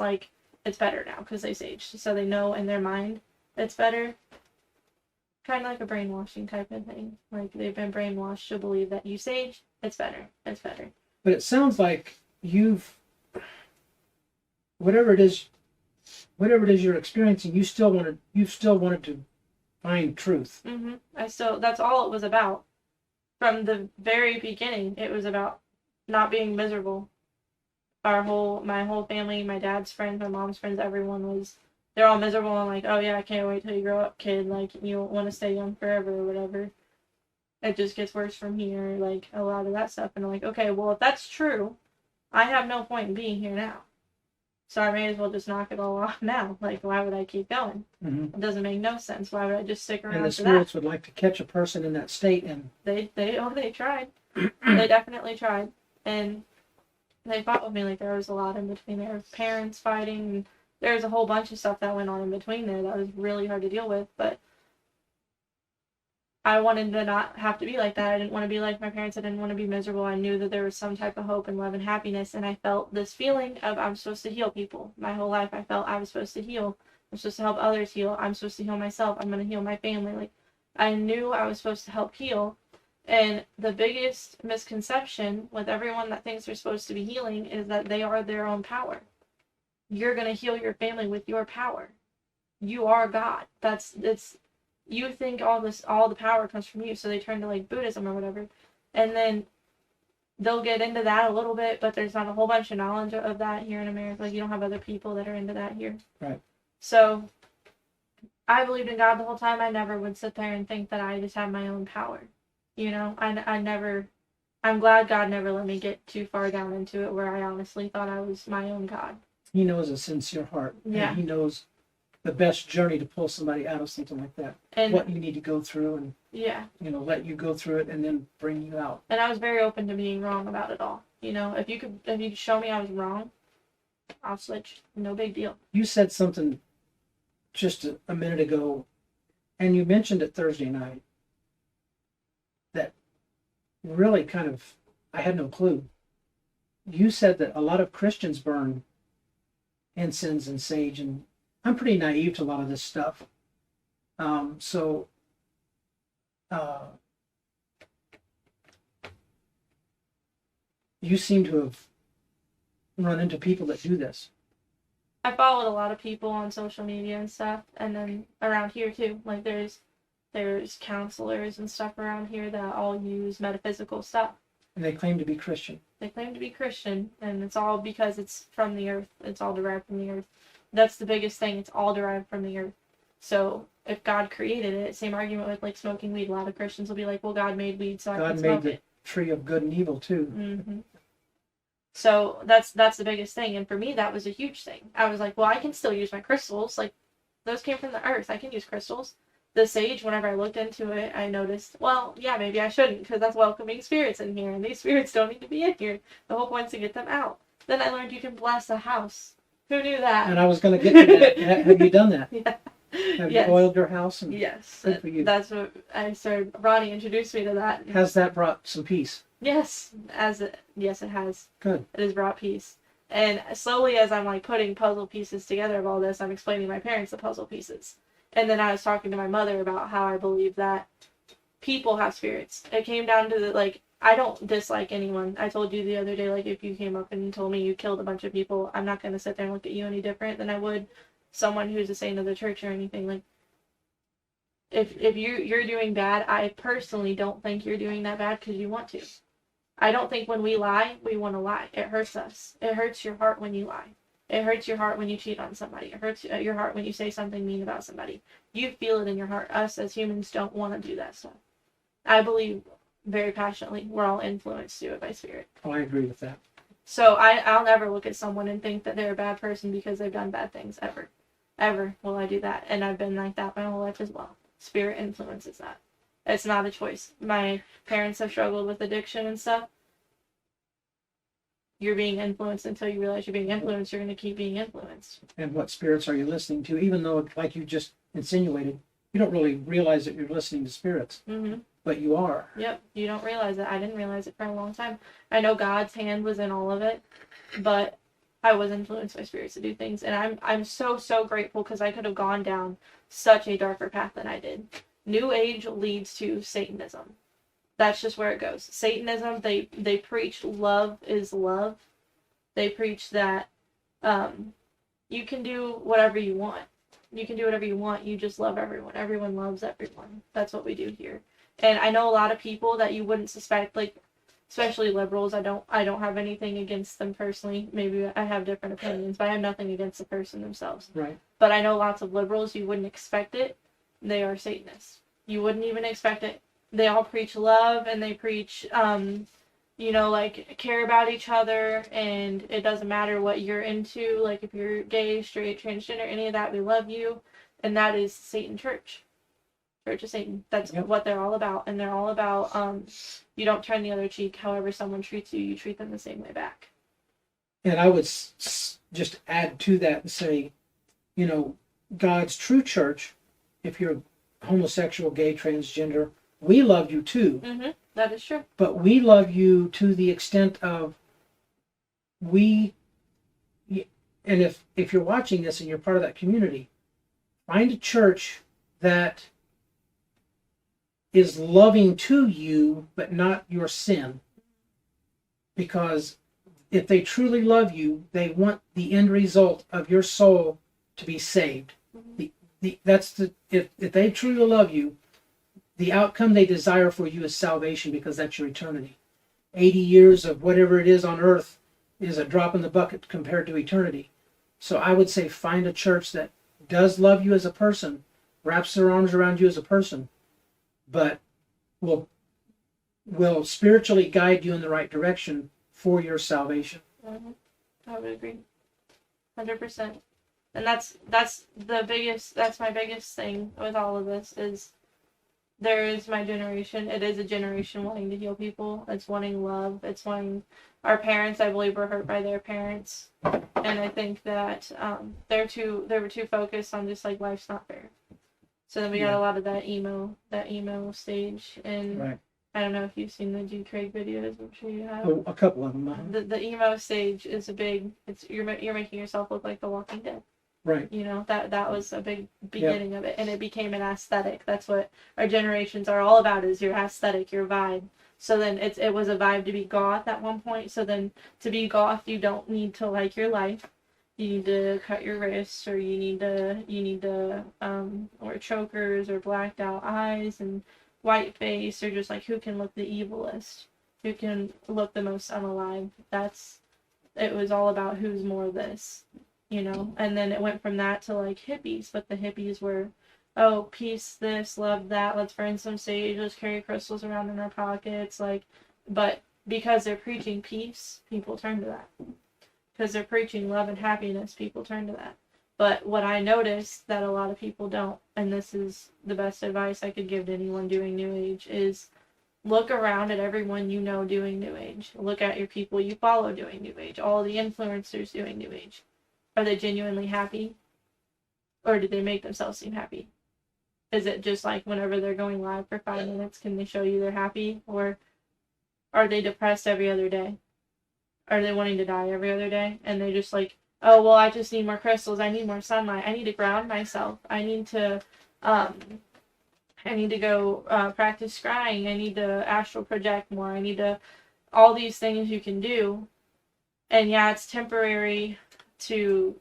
better now because they saged, so they know in their mind it's better. Kind of like a brainwashing type of thing. Like, they've been brainwashed to believe that you sage, it's better. But it sounds like whatever it is you're experiencing, you still wanted to find truth. Mm-hmm. That's all it was about. From the very beginning, it was about not being miserable. My whole family, my dad's friends, my mom's friends, they're all miserable. I'm like, oh yeah, I can't wait till you grow up, kid. You don't want to stay young forever or whatever. It just gets worse from here, a lot of that stuff. And I'm like, okay, well, if that's true, I have no point in being here now. So I may as well just knock it all off now. Why would I keep going? Mm-hmm. It doesn't make no sense. Why would I just stick around? And the spirits would like to catch a person in that state, and they tried. They definitely tried. And they fought with me. Like, there was a lot in between there. Parents fighting. And there was a whole bunch of stuff that went on in between there that was really hard to deal with. But I wanted to not have to be like that. I didn't want to be like my parents. I didn't want to be miserable. I knew that there was some type of hope and love and happiness. And I felt this feeling of I'm supposed to heal people. My whole life I felt I was supposed to heal. I'm supposed to help others heal. I'm supposed to heal myself. I'm going to heal my family. Like, I knew I was supposed to help heal. And the biggest misconception with everyone that thinks they're supposed to be healing is that they are their own power. You're going to heal your family with your power. You are God. You think all the power comes from you, so they turn to like Buddhism or whatever, and then they'll get into that a little bit, but there's not a whole bunch of knowledge of that here in America. Like, you don't have other people that are into that here. Right. So I believed in God the whole time. I never would sit there and think that I just had my own power. You know, I'm glad God never let me get too far down into it where I honestly thought I was my own God. He knows a sincere heart. Yeah. And he knows the best journey to pull somebody out of something like that. And what you need to go through, and yeah, let you go through it and then bring you out. And I was very open to being wrong about it all. You know, if you could show me I was wrong, I'll switch. No big deal. You said something just a minute ago, and you mentioned it Thursday night, that really kind of, I had no clue. You said that a lot of Christians burn incense and sage, and I'm pretty naive to a lot of this stuff. You seem to have run into people that do this. I followed a lot of people on social media and stuff, and then around here too. Like, there's counselors and stuff around here that all use metaphysical stuff. And they claim to be Christian. They claim to be Christian, and it's all because it's from the earth. It's all derived from the earth. That's the biggest thing. It's all derived from the earth. So if God created it, same argument with like smoking weed. A lot of Christians will be like, well, God made weed, so I can smoke it. God made the tree of good and evil too. Mm-hmm. So that's the biggest thing. And for me, that was a huge thing. I was like, well, I can still use my crystals. Like, those came from the earth. I can use crystals. The sage, whenever I looked into it, I noticed, well, yeah, maybe I shouldn't, because that's welcoming spirits in here, and these spirits don't need to be in here. The whole point's to get them out. Then I learned you can bless a house. Who knew that? And I was going to get to that. Have you done that? Yeah. Have you oiled your house? Yes. Good for you. That's what I started. Ronnie introduced me to that. Has that brought some peace? Yes. Yes, it has. Good. It has brought peace. And slowly, as I'm like putting puzzle pieces together of all this, I'm explaining to my parents the puzzle pieces. And then I was talking to my mother about how I believe that people have spirits. It came down to I don't dislike anyone. I told you the other day, like, if you came up and told me you killed a bunch of people, I'm not going to sit there and look at you any different than I would someone who's a saint of the church or anything. Like, if you're doing bad, I personally don't think you're doing that bad because you want to. I don't think when we lie, we want to lie. It hurts us. It hurts your heart when you lie. It hurts your heart when you cheat on somebody. It hurts your heart when you say something mean about somebody. You feel it in your heart. Us as humans don't want to do that stuff. I believe very passionately we're all influenced to it by spirit. Oh, I agree with that. So I'll never look at someone and think that they're a bad person because they've done bad things, ever. Ever will I do that. And I've been like that my whole life as well. Spirit influences that. It's not a choice. My parents have struggled with addiction and stuff. You're being influenced until you realize you're being influenced. You're going to keep being influenced. And what spirits are you listening to? Even though, like you just insinuated, you don't really realize that you're listening to spirits. Mm-hmm. But you are. Yep, you don't realize it. I didn't realize it for a long time. I know God's hand was in all of it, but I was influenced by spirits to do things. And I'm so grateful because I could have gone down such a darker path than I did. New Age leads to Satanism. That's just where it goes. Satanism, they preach love is love. They preach that you can do whatever you want. You can do whatever you want. You just love everyone. Everyone loves everyone. That's what we do here. And I know a lot of people that you wouldn't suspect, like, especially liberals. I don't have anything against them personally. Maybe I have different opinions, but I have nothing against the person themselves. Right. But I know lots of liberals, you wouldn't expect it. They are Satanists. You wouldn't even expect it. They all preach love, and they preach, care about each other, and it doesn't matter what you're into. Like, if you're gay, straight, transgender, any of that, we love you. And that is Satan Church. Church of Satan. That's Yep. what they're all about. And they're all about, you don't turn the other cheek. However someone treats you, you treat them the same way back. And I would just add to that and say, God's true church, if you're homosexual, gay, transgender, we love you too. Mm-hmm. That is true. But we love you to the extent of and if you're watching this and you're part of that community, find a church that is loving to you, but not your sin. Because if they truly love you, they want the end result of your soul to be saved. Mm-hmm. If they truly love you, the outcome they desire for you is salvation, because that's your eternity. 80 years of whatever it is on earth is a drop in the bucket compared to eternity. So I would say find a church that does love you as a person, wraps their arms around you as a person, but will spiritually guide you in the right direction for your salvation. Mm-hmm. I would agree, 100%. And that's my biggest thing with all of this is there is my generation. It is a generation wanting to heal people. It's wanting love. It's wanting our parents. I believe were hurt by their parents, and I think that they were too focused on just like life's not fair. So then we got a lot of that emo stage, and Right. I don't know if you've seen the G. Craig videos. I'm sure you have. Oh, a couple of them. The emo stage is you're making yourself look like The Walking Dead. Right. That was a big beginning of it, and it became an aesthetic. That's what our generations are all about, is your aesthetic, your vibe. So then it was a vibe to be goth at one point. So then to be goth, you don't need to like your life. You need to cut your wrists, or you need to wear chokers or blacked out eyes and white face, or just like who can look the evilest, who can look the most unalive. It was all about who's more this. And then it went from that to like hippies, but the hippies were, oh, peace this, love that, let's burn some sage, let's carry crystals around in our pockets, but because they're preaching peace, people turn to that. Because they're preaching love and happiness, people turn to that. But what I noticed that a lot of people don't, and this is the best advice I could give to anyone doing New Age, is look around at everyone you know doing New Age. Look at your people you follow doing New Age, all the influencers doing New Age. Are they genuinely happy? Or do they make themselves seem happy? Is it just like whenever they're going live for 5 minutes, can they show you they're happy? Or are they depressed every other day? Are they wanting to die every other day? And they just like, oh, well, I just need more crystals. I need more sunlight. I need to ground myself. I need to go practice scrying. I need to astral project more. I need to, all these things you can do. And yeah, it's temporary to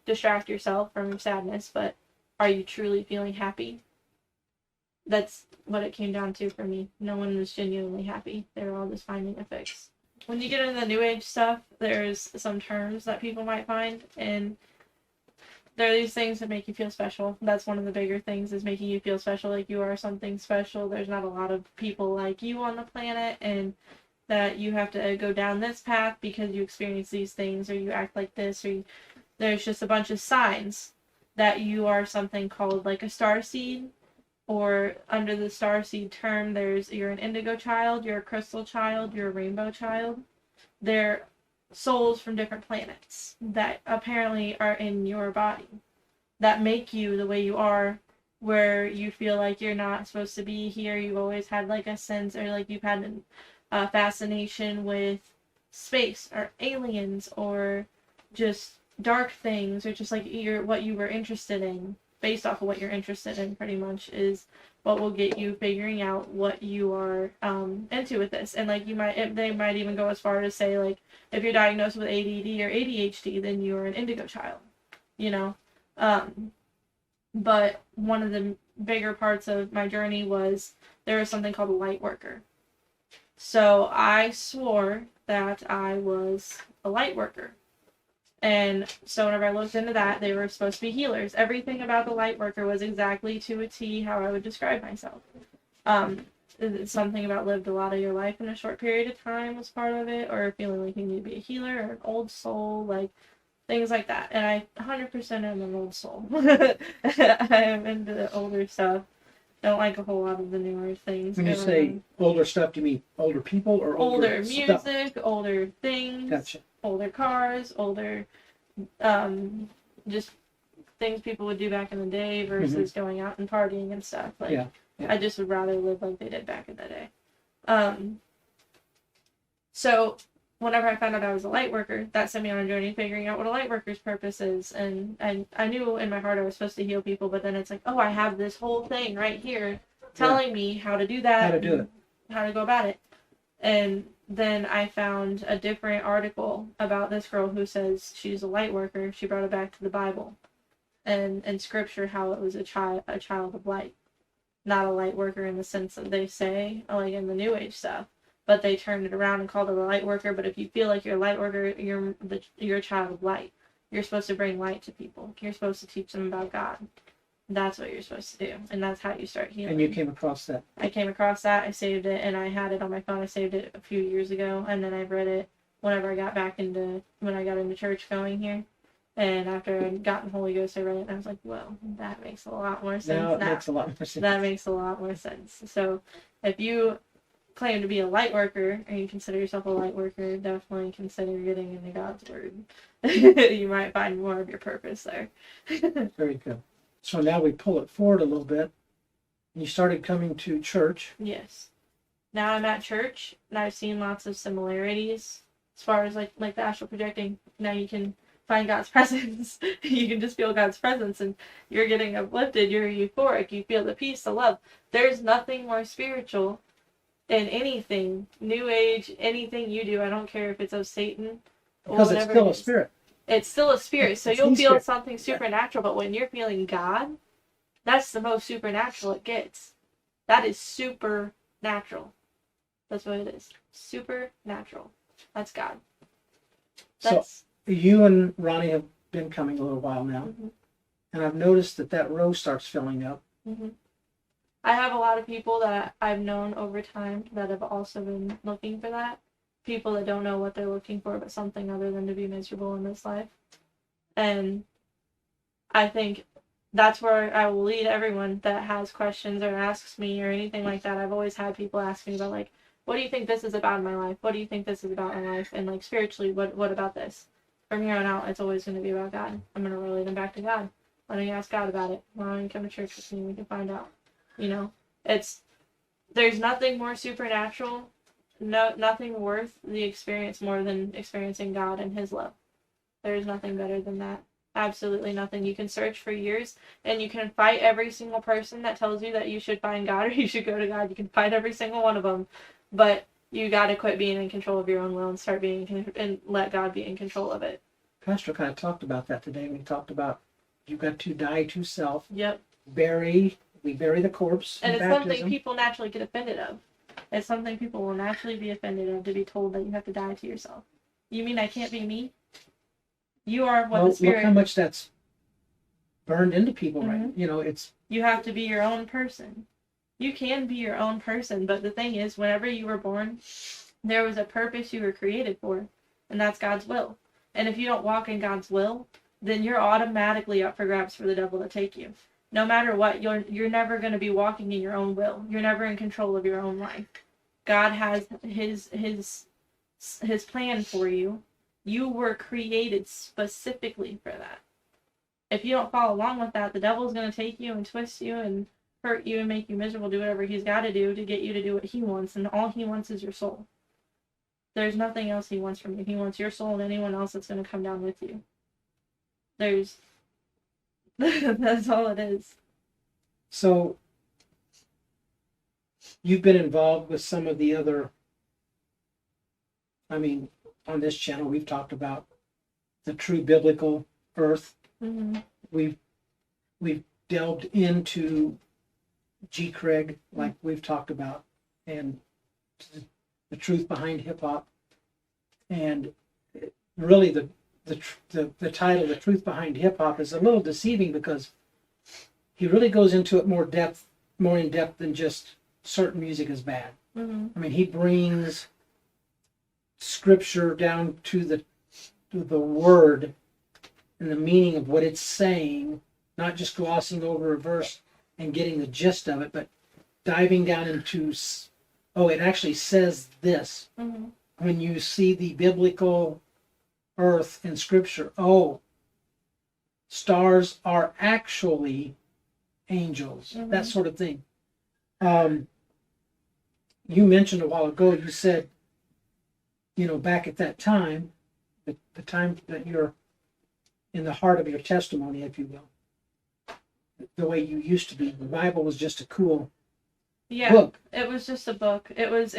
distract yourself from your sadness, but are you truly feeling happy? That's what it came down to for me. No one was genuinely happy. They were all just finding a fix. When you get into the New Age stuff, there's some terms that people might find, and there are these things that make you feel special. That's one of the bigger things, is making you feel special, like you are something special. There's not a lot of people like you on the planet, and that you have to go down this path because you experience these things, or you act like this, or there's just a bunch of signs that you are something called like a starseed, or under the starseed term, you're an indigo child, you're a crystal child, you're a rainbow child. They're souls from different planets that apparently are in your body that make you the way you are, where you feel like you're not supposed to be here. You've always had like a sense, or like you've had a fascination with space or aliens or just dark things, or just like what you were interested in. Based off of what you're interested in, pretty much is what will get you figuring out what you are into with this. And like they might even go as far to say, like, if you're diagnosed with ADD or ADHD, then you are an indigo child, But one of the bigger parts of my journey was there was something called a light worker. So I swore that I was a light worker. And so whenever I looked into that, they were supposed to be healers. Everything about the light worker was exactly to a T how I would describe myself. Something about lived a lot of your life in a short period of time was part of it, or feeling like you need to be a healer or an old soul, like things like that. And I 100% am an old soul. I am into the older stuff. Don't like a whole lot of the newer things. When you going say on. older stuff, do you mean older people or Older stuff? music, older things, Gotcha. older cars, older, just things people would do back in the day versus going out and partying and stuff. Like, Yeah. I just would rather live like they did back in the day. So whenever I found out I was a light worker, that sent me on a journey figuring out what a light worker's purpose is. And I knew in my heart I was supposed to heal people, but then it's like, oh, I have this whole thing right here telling me how to do that. How to do it. How to go about it. And then I found a different article about this girl who says she's a light worker. She brought it back to the Bible and scripture, how it was a child of light. Not a light worker in the sense that they say, like in the New Age stuff. But they turned it around and called it a light worker. But if you feel like you're a light worker, you're a child of light. You're supposed to bring light to people. You're supposed to teach them about God. That's what you're supposed to do. And that's how you start healing. And you came across that? I came across that. I saved it, and I had it on my phone. I saved it a few years ago, and then I read it whenever I got when I got into church going here. And after I'd gotten Holy Ghost, I read it, and I was like, well, that makes a lot more sense. Now it makes a lot more sense. That makes a lot more sense. So if you claim to be a light worker, or you consider yourself a light worker, definitely consider getting into God's Word. You might find more of your purpose there. Very good. So now we pull it forward a little bit. You started coming to church. Yes. Now I'm at church, and I've seen lots of similarities as far as like the astral projecting. Now you can find God's presence. You can just feel God's presence, and you're getting uplifted. You're euphoric. You feel the peace, the love. There's nothing more spiritual in anything, New Age, anything you do. I don't care if it's of Satan or Because it's whatever still it a is. spirit. It's still a spirit, so It's you'll the feel spirit. something supernatural, but when you're feeling God, that's the most supernatural it gets. That is supernatural. That's what it is. Supernatural. That's God. That's, So you and Ronnie have been coming a little while now, and I've noticed that row starts filling up. I have a lot of people that I've known over time that have also been looking for that. People that don't know what they're looking for, but something other than to be miserable in this life. And I think that's where I will lead everyone that has questions or asks me or anything like that. I've always had people ask me about, like, what do you think this is about in my life? What do you think this is about in my life? And, like, spiritually, what about this? From here on out, it's always going to be about God. I'm going to relate them back to God. Why don't you ask God about it? Why don't you come to church with me? We can find out. You know, there's nothing more supernatural, nothing worth the experience more than experiencing God and His love. There's nothing better than that. Absolutely nothing. You can search for years, and you can fight every single person that tells you that you should find God or you should go to God. You can fight every single one of them, but you got to quit being in control of your own will and start and let God be in control of it. Pastor kind of talked about that today. We talked about you've got to die to self. Yep. We bury the corpse. And it's baptism. something people naturally get offended of. It's something people will naturally be offended of, to be told that you have to die to yourself. You mean I can't be me? You are what the Spirit... Look how much that's burned into people, right? You know, it's... You have to be your own person. You can be your own person, but the thing is, whenever you were born, there was a purpose you were created for, and that's God's will. And if you don't walk in God's will, then you're automatically up for grabs for the devil to take you. No matter what, you're never going to be walking in your own will. You're never in control of your own life. God has his plan for you. You were created specifically for that. If you don't follow along with that, the devil's going to take you and twist you and hurt you and make you miserable, do whatever he's got to do to get you to do what he wants, and all he wants is your soul. There's nothing else he wants from you. He wants your soul and anyone else that's going to come down with you. That's all it is. So, you've been involved with some of the other, on this channel, we've talked about the true biblical earth. We've delved into G. Craig, like we've talked about, and the truth behind hip hop. And really, the title, The Truth Behind Hip Hop, is a little deceiving because he really goes into it more in depth than just certain music is bad. He brings scripture down to the word and the meaning of what it's saying, not just glossing over a verse and getting the gist of it, but diving down into, it actually says this. Mm-hmm. When you see the biblical earth in scripture, stars are actually angels, that sort of thing. You mentioned a while ago, you said, back at that time, the time that you're in the heart of your testimony, if you will, the way you used to be, the Bible was just a cool book. It was just a book. It was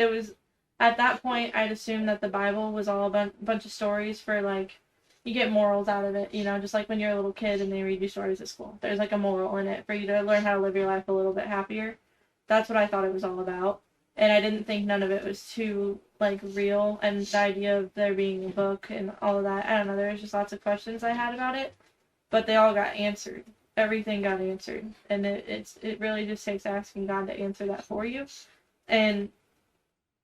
at that point I'd assumed that the Bible was all a bunch of stories for, like, you get morals out of it, just like when you're a little kid and they read you stories at school. There's like a moral in it for you to learn how to live your life a little bit happier. That's what I thought it was all about. And I didn't think none of it was too, like, real, and the idea of there being a book and all of that, I don't know, there was just lots of questions I had about it, but they all got answered. Everything got answered, and it really just takes asking God to answer that for you. And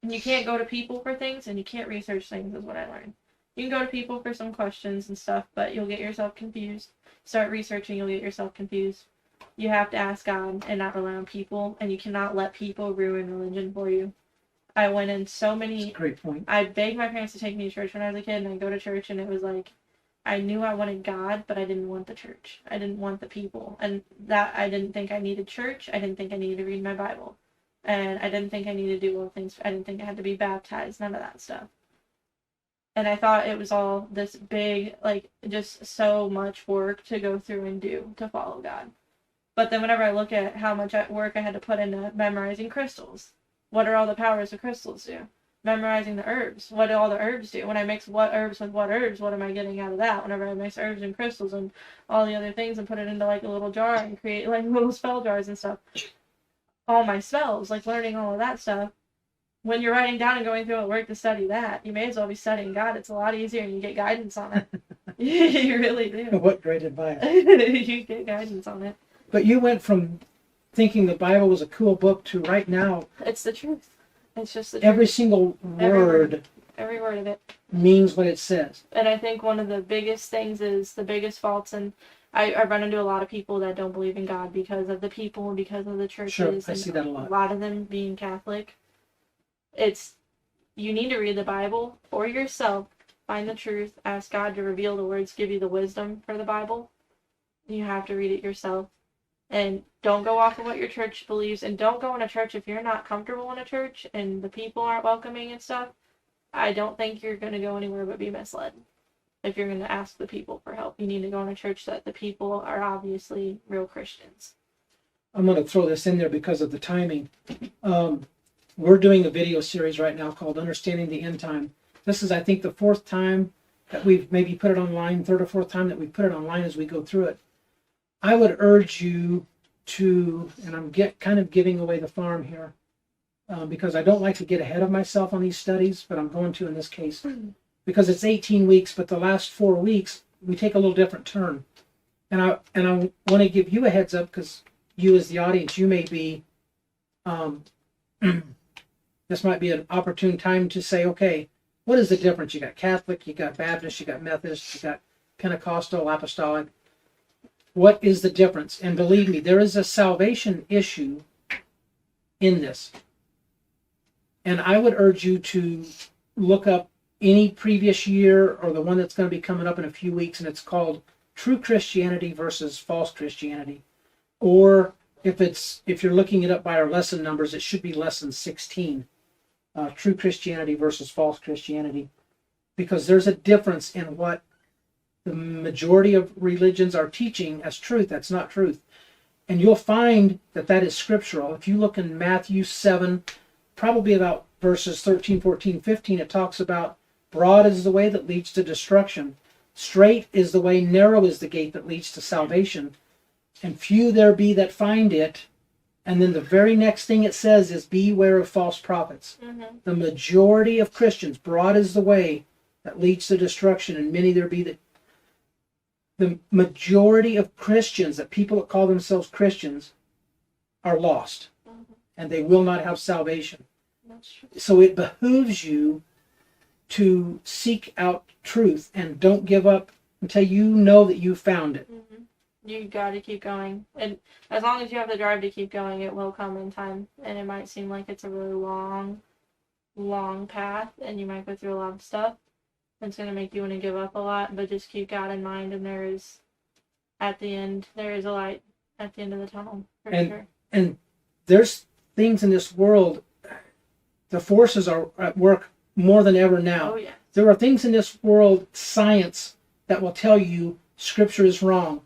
you can't go to people for things, and you can't research things, is what I learned. You can go to people for some questions and stuff, but you'll get yourself confused. Start researching, you'll get yourself confused. You have to ask God and not rely on people, and you cannot let people ruin religion for you. I went in so many... That's a great point. I begged my parents to take me to church when I was a kid, and I'd go to church, and it was like, I knew I wanted God, but I didn't want the church. I didn't want the people. And that, I didn't think I needed church. I didn't think I needed to read my Bible. And I didn't think I needed to do all things. I didn't think I had to be baptized. None of that stuff. And I thought it was all this big, like, just so much work to go through and do to follow God. But then whenever I look at how much work I had to put into memorizing crystals, what are all the powers of crystals do? Memorizing the herbs, what do all the herbs do? When I mix what herbs with what herbs, what am I getting out of that? Whenever I mix herbs and crystals and all the other things and put it into, like, a little jar and create, like, little spell jars and stuff. All my spells, like, learning all of that stuff. When you're writing down and going through the work to study that, you may as well be studying God. It's a lot easier and you get guidance on it. You really do. What great advice. You get guidance on it. But you went from thinking the Bible was a cool book to right now. It's the truth. It's just the truth. Every single word. Every word of it. Means what it says. And I think one of the biggest things is the biggest faults, and I run into a lot of people that don't believe in God because of the people and because of the churches. Sure, I see that a lot. A lot of them being Catholic. You need to read the Bible for yourself, find the truth, ask God to reveal the words, give you the wisdom for the Bible. You have to read it yourself. And don't go off of what your church believes, and don't go in a church if you're not comfortable in a church and the people aren't welcoming and stuff. I don't think you're going to go anywhere but be misled. If you're going to ask the people for help, you need to go in a church that the people are obviously real Christians. I'm going to throw this in there because of the timing. We're doing a video series right now called Understanding the End Time. This is, I think, the fourth time that we've maybe put it online, third or fourth time that we put it online as we go through it. I would urge you to, and I'm kind of giving away the farm here, because I don't like to get ahead of myself on these studies, but I'm going to in this case, because it's 18 weeks, but the last 4 weeks, we take a little different turn. And I want to give you a heads up, because you as the audience, you may be, this might be an opportune time to say, okay, what is the difference? You got Catholic, you got Baptist, you got Methodist, you got Pentecostal, Apostolic. What is the difference? And believe me, there is a salvation issue in this. And I would urge you to look up any previous year or the one that's going to be coming up in a few weeks, and it's called True Christianity versus False Christianity. Or if you're looking it up by our lesson numbers, it should be lesson 16. True Christianity versus False Christianity. Because there's a difference in what the majority of religions are teaching as truth. That's not truth. And you'll find that that is scriptural. If you look in Matthew 7, probably about verses 13, 14, 15, it talks about broad is the way that leads to destruction. Straight is the way, narrow is the gate that leads to salvation. And few there be that find it. And then the very next thing it says is beware of false prophets. Mm-hmm. The majority of Christians, broad is the way that leads to destruction, and many there be that. The majority of Christians, that people that call themselves Christians, are lost. Mm-hmm. And they will not have salvation. That's true. So it behooves you to seek out truth and don't give up until you know that you found it. Mm-hmm. You gotta keep going. And as long as you have the drive to keep going, it will come in time. And it might seem like it's a really long, long path, and you might go through a lot of stuff. It's gonna make you want to give up a lot, but just keep God in mind, and there is a light at the end of the tunnel, for sure. And there's things in this world, the forces are at work more than ever now. Oh, yeah. There are things in this world, science, that will tell you Scripture is wrong.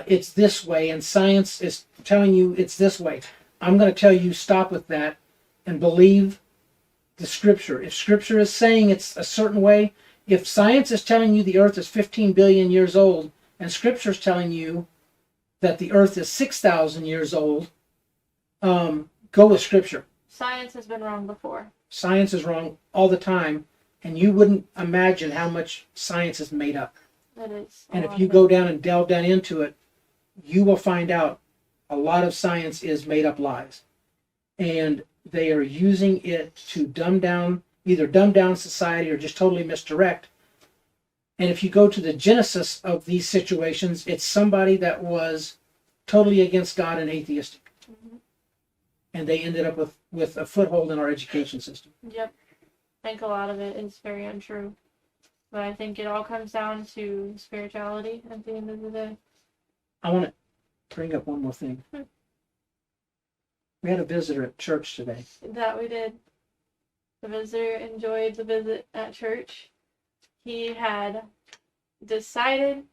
It's this way, and science is telling you it's this way. I'm going to tell you stop with that and believe the Scripture. If Scripture is saying it's a certain way, if science is telling you the earth is 15 billion years old, and Scripture is telling you that the earth is 6,000 years old, go with Scripture. Science has been wrong before. Science is wrong all the time, and you wouldn't imagine how much science is made up. It is. And if you go down and delve down into it, you will find out a lot of science is made up lies. And they are using it to either dumb down society or just totally misdirect. And if you go to the genesis of these situations, it's somebody that was totally against God and atheistic. Mm-hmm. And they ended up with a foothold in our education system. Yep. I think a lot of it is very untrue. But I think it all comes down to spirituality at the end of the day. I want to bring up one more thing. We had a visitor at church today. That we did. The visitor enjoyed the visit at church. He had decided,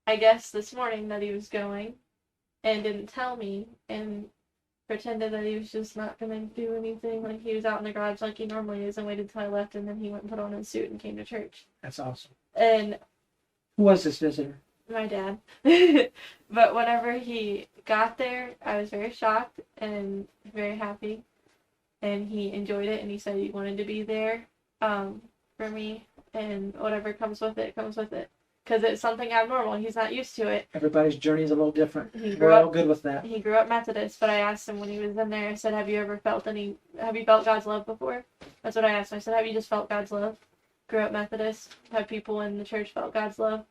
I guess, this morning that he was going and didn't tell me and pretended that he was just not going to do anything. Like, he was out in the garage like he normally is and waited till I left, and then he went and put on his suit and came to church. That's awesome. And who was this visitor? My dad. But whenever he got there, I was very shocked and very happy. And he enjoyed it, and he said he wanted to be there for me. And whatever comes with it, comes with it. Because it's something abnormal. He's not used to it. Everybody's journey is a little different. We're all good with that. He grew up Methodist, but I asked him when he was in there, I said, have you felt God's love before? That's what I asked him. I said, have you just felt God's love? Grew up Methodist. Have people in the church felt God's love?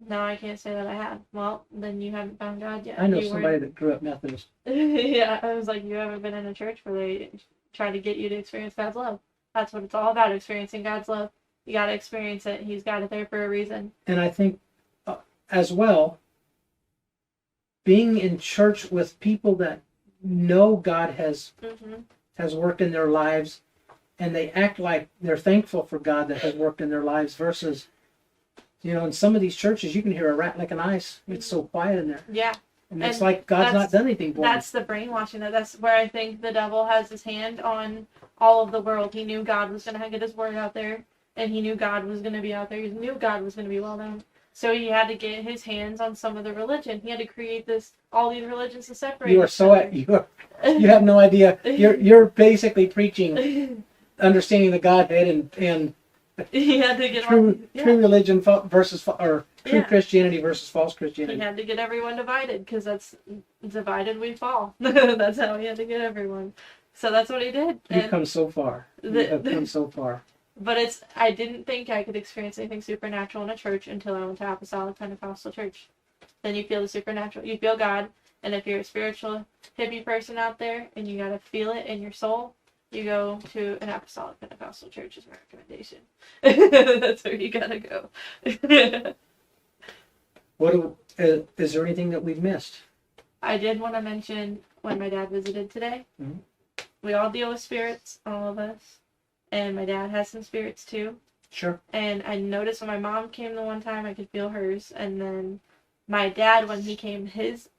No, I can't say that I have. Well, then you haven't found God yet. I know somebody that grew up Methodist. Yeah, I was like, you haven't been in a church where they try to get you to experience God's love. That's what it's all about, experiencing God's love. You got to experience it. He's got it there for a reason. And I think, as well, being in church with people that know God has worked in their lives, and they act like they're thankful for God that has worked in their lives, versus, in some of these churches, you can hear a rat licking ice. It's so quiet in there. Yeah. And it's like God's not done anything for them. That's the brainwashing. That's where I think the devil has his hand on all of the world. He knew God was going to get his word out there, and he knew God was going to be out there. He knew God was going to be well known. So he had to get his hands on some of the religion. He had to create all these religions to separate. You have no idea. You're basically preaching understanding the Godhead and he had to get true religion versus true Christianity versus false Christianity. He had to get everyone divided, because that's divided we fall. That's how he had to get everyone. So that's what he did. You've come so far. You have come so far. But I didn't think I could experience anything supernatural in a church until I went to Apostolic Pentecostal Church. Then you feel the supernatural. You feel God. And if you're a spiritual hippie person out there and you got to feel it in your soul, you go to an Apostolic Pentecostal Church is my recommendation. That's where you got to go. Is there anything that we've missed? I did want to mention when my dad visited today. Mm-hmm. We all deal with spirits, all of us. And my dad has some spirits too. Sure. And I noticed when my mom came the one time, I could feel hers. And then my dad, when he came, his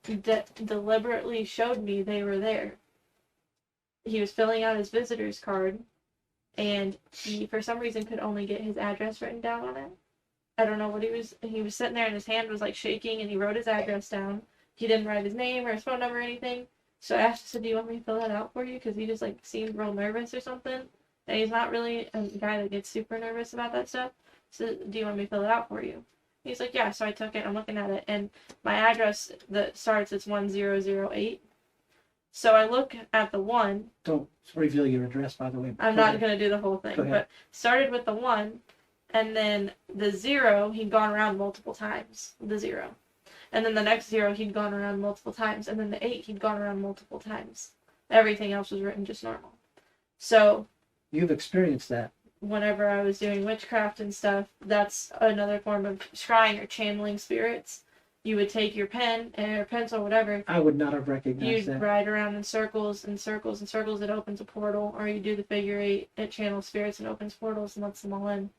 deliberately showed me they were there. He was filling out his visitor's card, and he, for some reason, could only get his address written down on it. I don't know what he was sitting there and his hand was like shaking, and he wrote his address down. He didn't write his name or his phone number or anything. So I asked him, said, do you want me to fill that out for you? Because he just seemed real nervous or something. And he's not really a guy that gets super nervous about that stuff. So do you want me to fill it out for you? He's like, yeah. So I took it. I'm looking at it. And my address that starts, it's 1008. So I look at the 1. Don't reveal your address, by the way. I'm not going to do the whole thing. But started with the 1. And then the 0, he'd gone around multiple times. The 0. And then the next 0, he'd gone around multiple times. And then the 8, he'd gone around multiple times. Everything else was written just normal. So You've experienced that. whenever I was doing witchcraft and stuff, that's another form of scrying or channeling spirits. You would take your pen and your pencil, whatever. I would not have recognized You'd that. ride around in circles and circles and circles. It opens a portal, or you do the figure 8. It channels spirits and opens portals and lets them all in.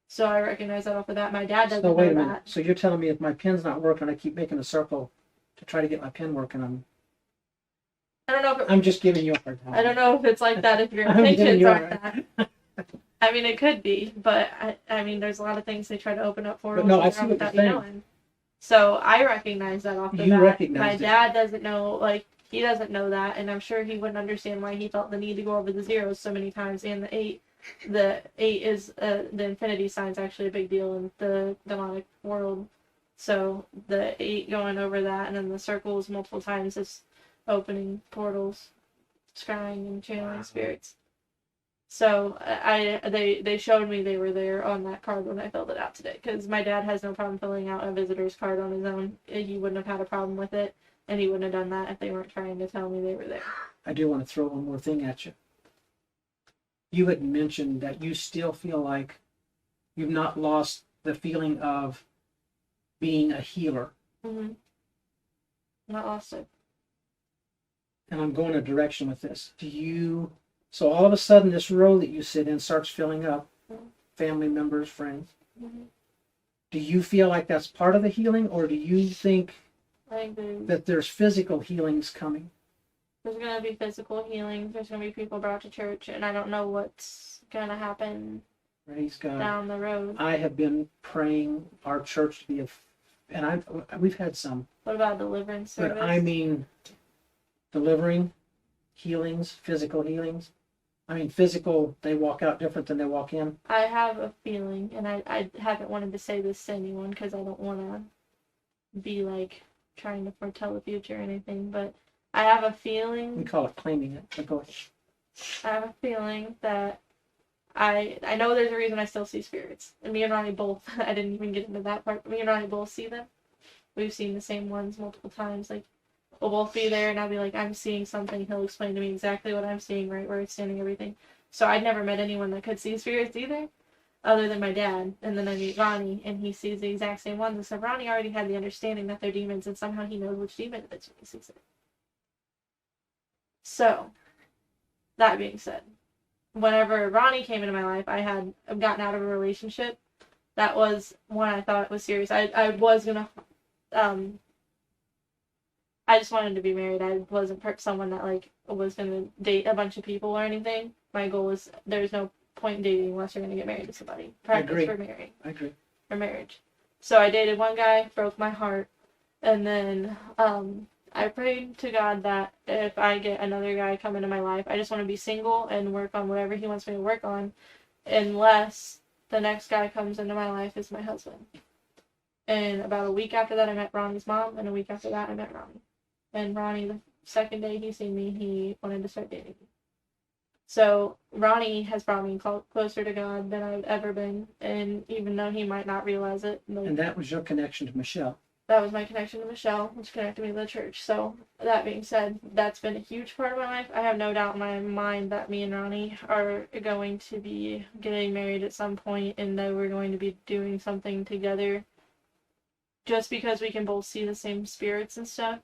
So I recognize that off of that. My dad doesn't So wait a know minute. that. So you're telling me if my pen's not working, I keep making a circle to try to get my pen working. I don't know if I'm just giving you a hard time. I don't know if it's like that if your I'm giving intentions you a aren't that. I mean, it could be, but I mean, there's a lot of things they try to open up portals no, I around see what without you're you saying. knowing. So I recognize that off the You bat. recognize My it. dad doesn't know, like, he doesn't know that, and I'm sure he wouldn't understand why he felt the need to go over the 0s so many times, and the 8. The 8 is, the infinity sign's actually a big deal in the demonic world. So the 8 going over that, and then the circles multiple times is opening portals, scrying and channeling spirits. So they showed me they were there on that card when I filled it out today, because my dad has no problem filling out a visitor's card on his own. He wouldn't have had a problem with it, and he wouldn't have done that if they weren't trying to tell me they were there. I do want to throw one more thing at you. You had mentioned that you still feel like you've not lost the feeling of being a healer. Mm-hmm. Not lost it. And I'm going a direction with this. So all of a sudden this row that you sit in starts filling up, family members, friends. Mm-hmm. Do you feel like that's part of the healing, or do you think I think that there's physical healings coming? there's going to be physical healing. There's going to be people brought to church, and I don't know what's going to happen Praise God. down the road. I have been praying our church to be we've had some, What about deliverance service? but I mean delivering, healings, physical healings. I mean physical, they walk out different than they walk in. I have a feeling, and I haven't wanted to say this to anyone because I don't want to be like trying to foretell the future or anything, but I have a We feeling. call it claiming it. But go ahead. I have a feeling that I know there's a reason I still see spirits. And me and Ronnie both, I didn't even get into that part, but me and Ronnie both see them. We've seen the same ones multiple times. Like, we'll both be there, and I'll be like, I'm seeing something. He'll explain to me exactly what I'm seeing, right where it's standing, everything. So I'd never met anyone that could see spirits either, other than my dad. And then I meet Ronnie, and he sees the exact same ones. And so Ronnie already had the understanding that they're demons, and somehow he knows which demon it is when he sees it. So, that being said, whenever Ronnie came into my life, I had gotten out of a relationship. That was when I thought it was serious. I was gonna, I just wanted to be married. I wasn't someone that like was gonna date a bunch of people or anything. My goal was there's no point in dating unless you're gonna get married to somebody. Practice for marrying. I agree. For marriage. So I dated one guy, broke my heart, and then I prayed to God that if I get another guy come into my life, I just want to be single and work on whatever he wants me to work on, unless the next guy comes into my life is my husband. And about a week after that, I met Ronnie's mom, and a week after that, I met Ronnie. And Ronnie, the second day he seen me, he wanted to start dating me. So Ronnie has brought me closer to God than I've ever been, and even though he might not realize it. Like, And that was your connection to Michelle. that was my connection to Michelle, which connected me to the church. So, that being said, that's been a huge part of my life. I have no doubt in my mind that me and Ronnie are going to be getting married at some point, and that we're going to be doing something together. Just because we can both see the same spirits and stuff.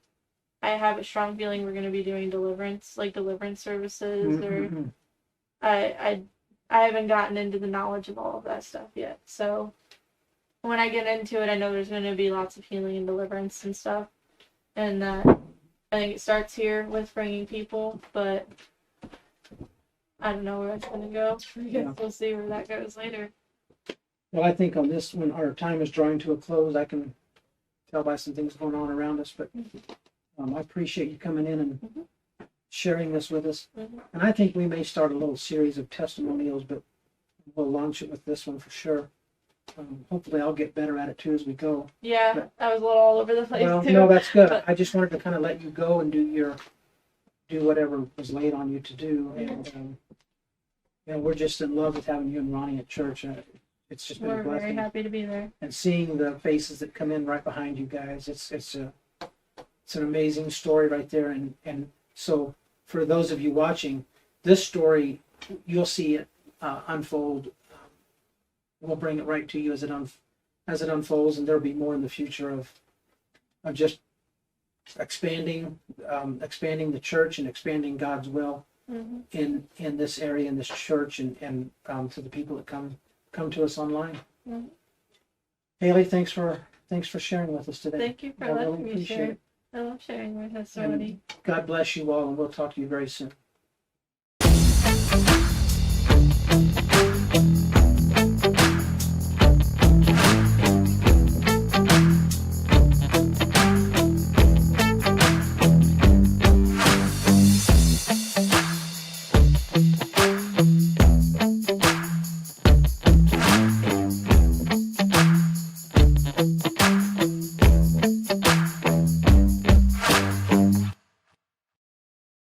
I have a strong feeling we're going to be doing deliverance services, or I haven't gotten into the knowledge of all of that stuff yet. So, when I get into it, I know there's going to be lots of healing and deliverance and stuff. And I think it starts here with bringing people, but I don't know where it's going to go. I guess we'll see where that goes later. Well, I think on this, when our time is drawing to a close, I can tell by some things going on around us, but I appreciate you coming in and sharing this with us. And I think we may start a little series of testimonials, but we'll launch it with this one for sure. Hopefully I'll get better at it too as we go. Yeah, but, I was a little all over the place well, too. no, that's good. But I just wanted to kind of let you go and do whatever was laid on you to do. And we're just in love with having you and Ronnie at church. it's just been a We're very blessing. happy to be there. And seeing the faces that come in right behind you guys, it's an amazing story right there. And so for those of you watching, this story, you'll see it unfold. We'll bring it right to you as it unfolds, and there'll be more in the future of just expanding the church and expanding God's will Mm-hmm. in this area, in this church, and to the people that come to us online. Mhm. Hailey, thanks for sharing with us today. Thank you for I really letting me appreciate share. it. I love sharing my testimony. God bless you all, and we'll talk to you very soon.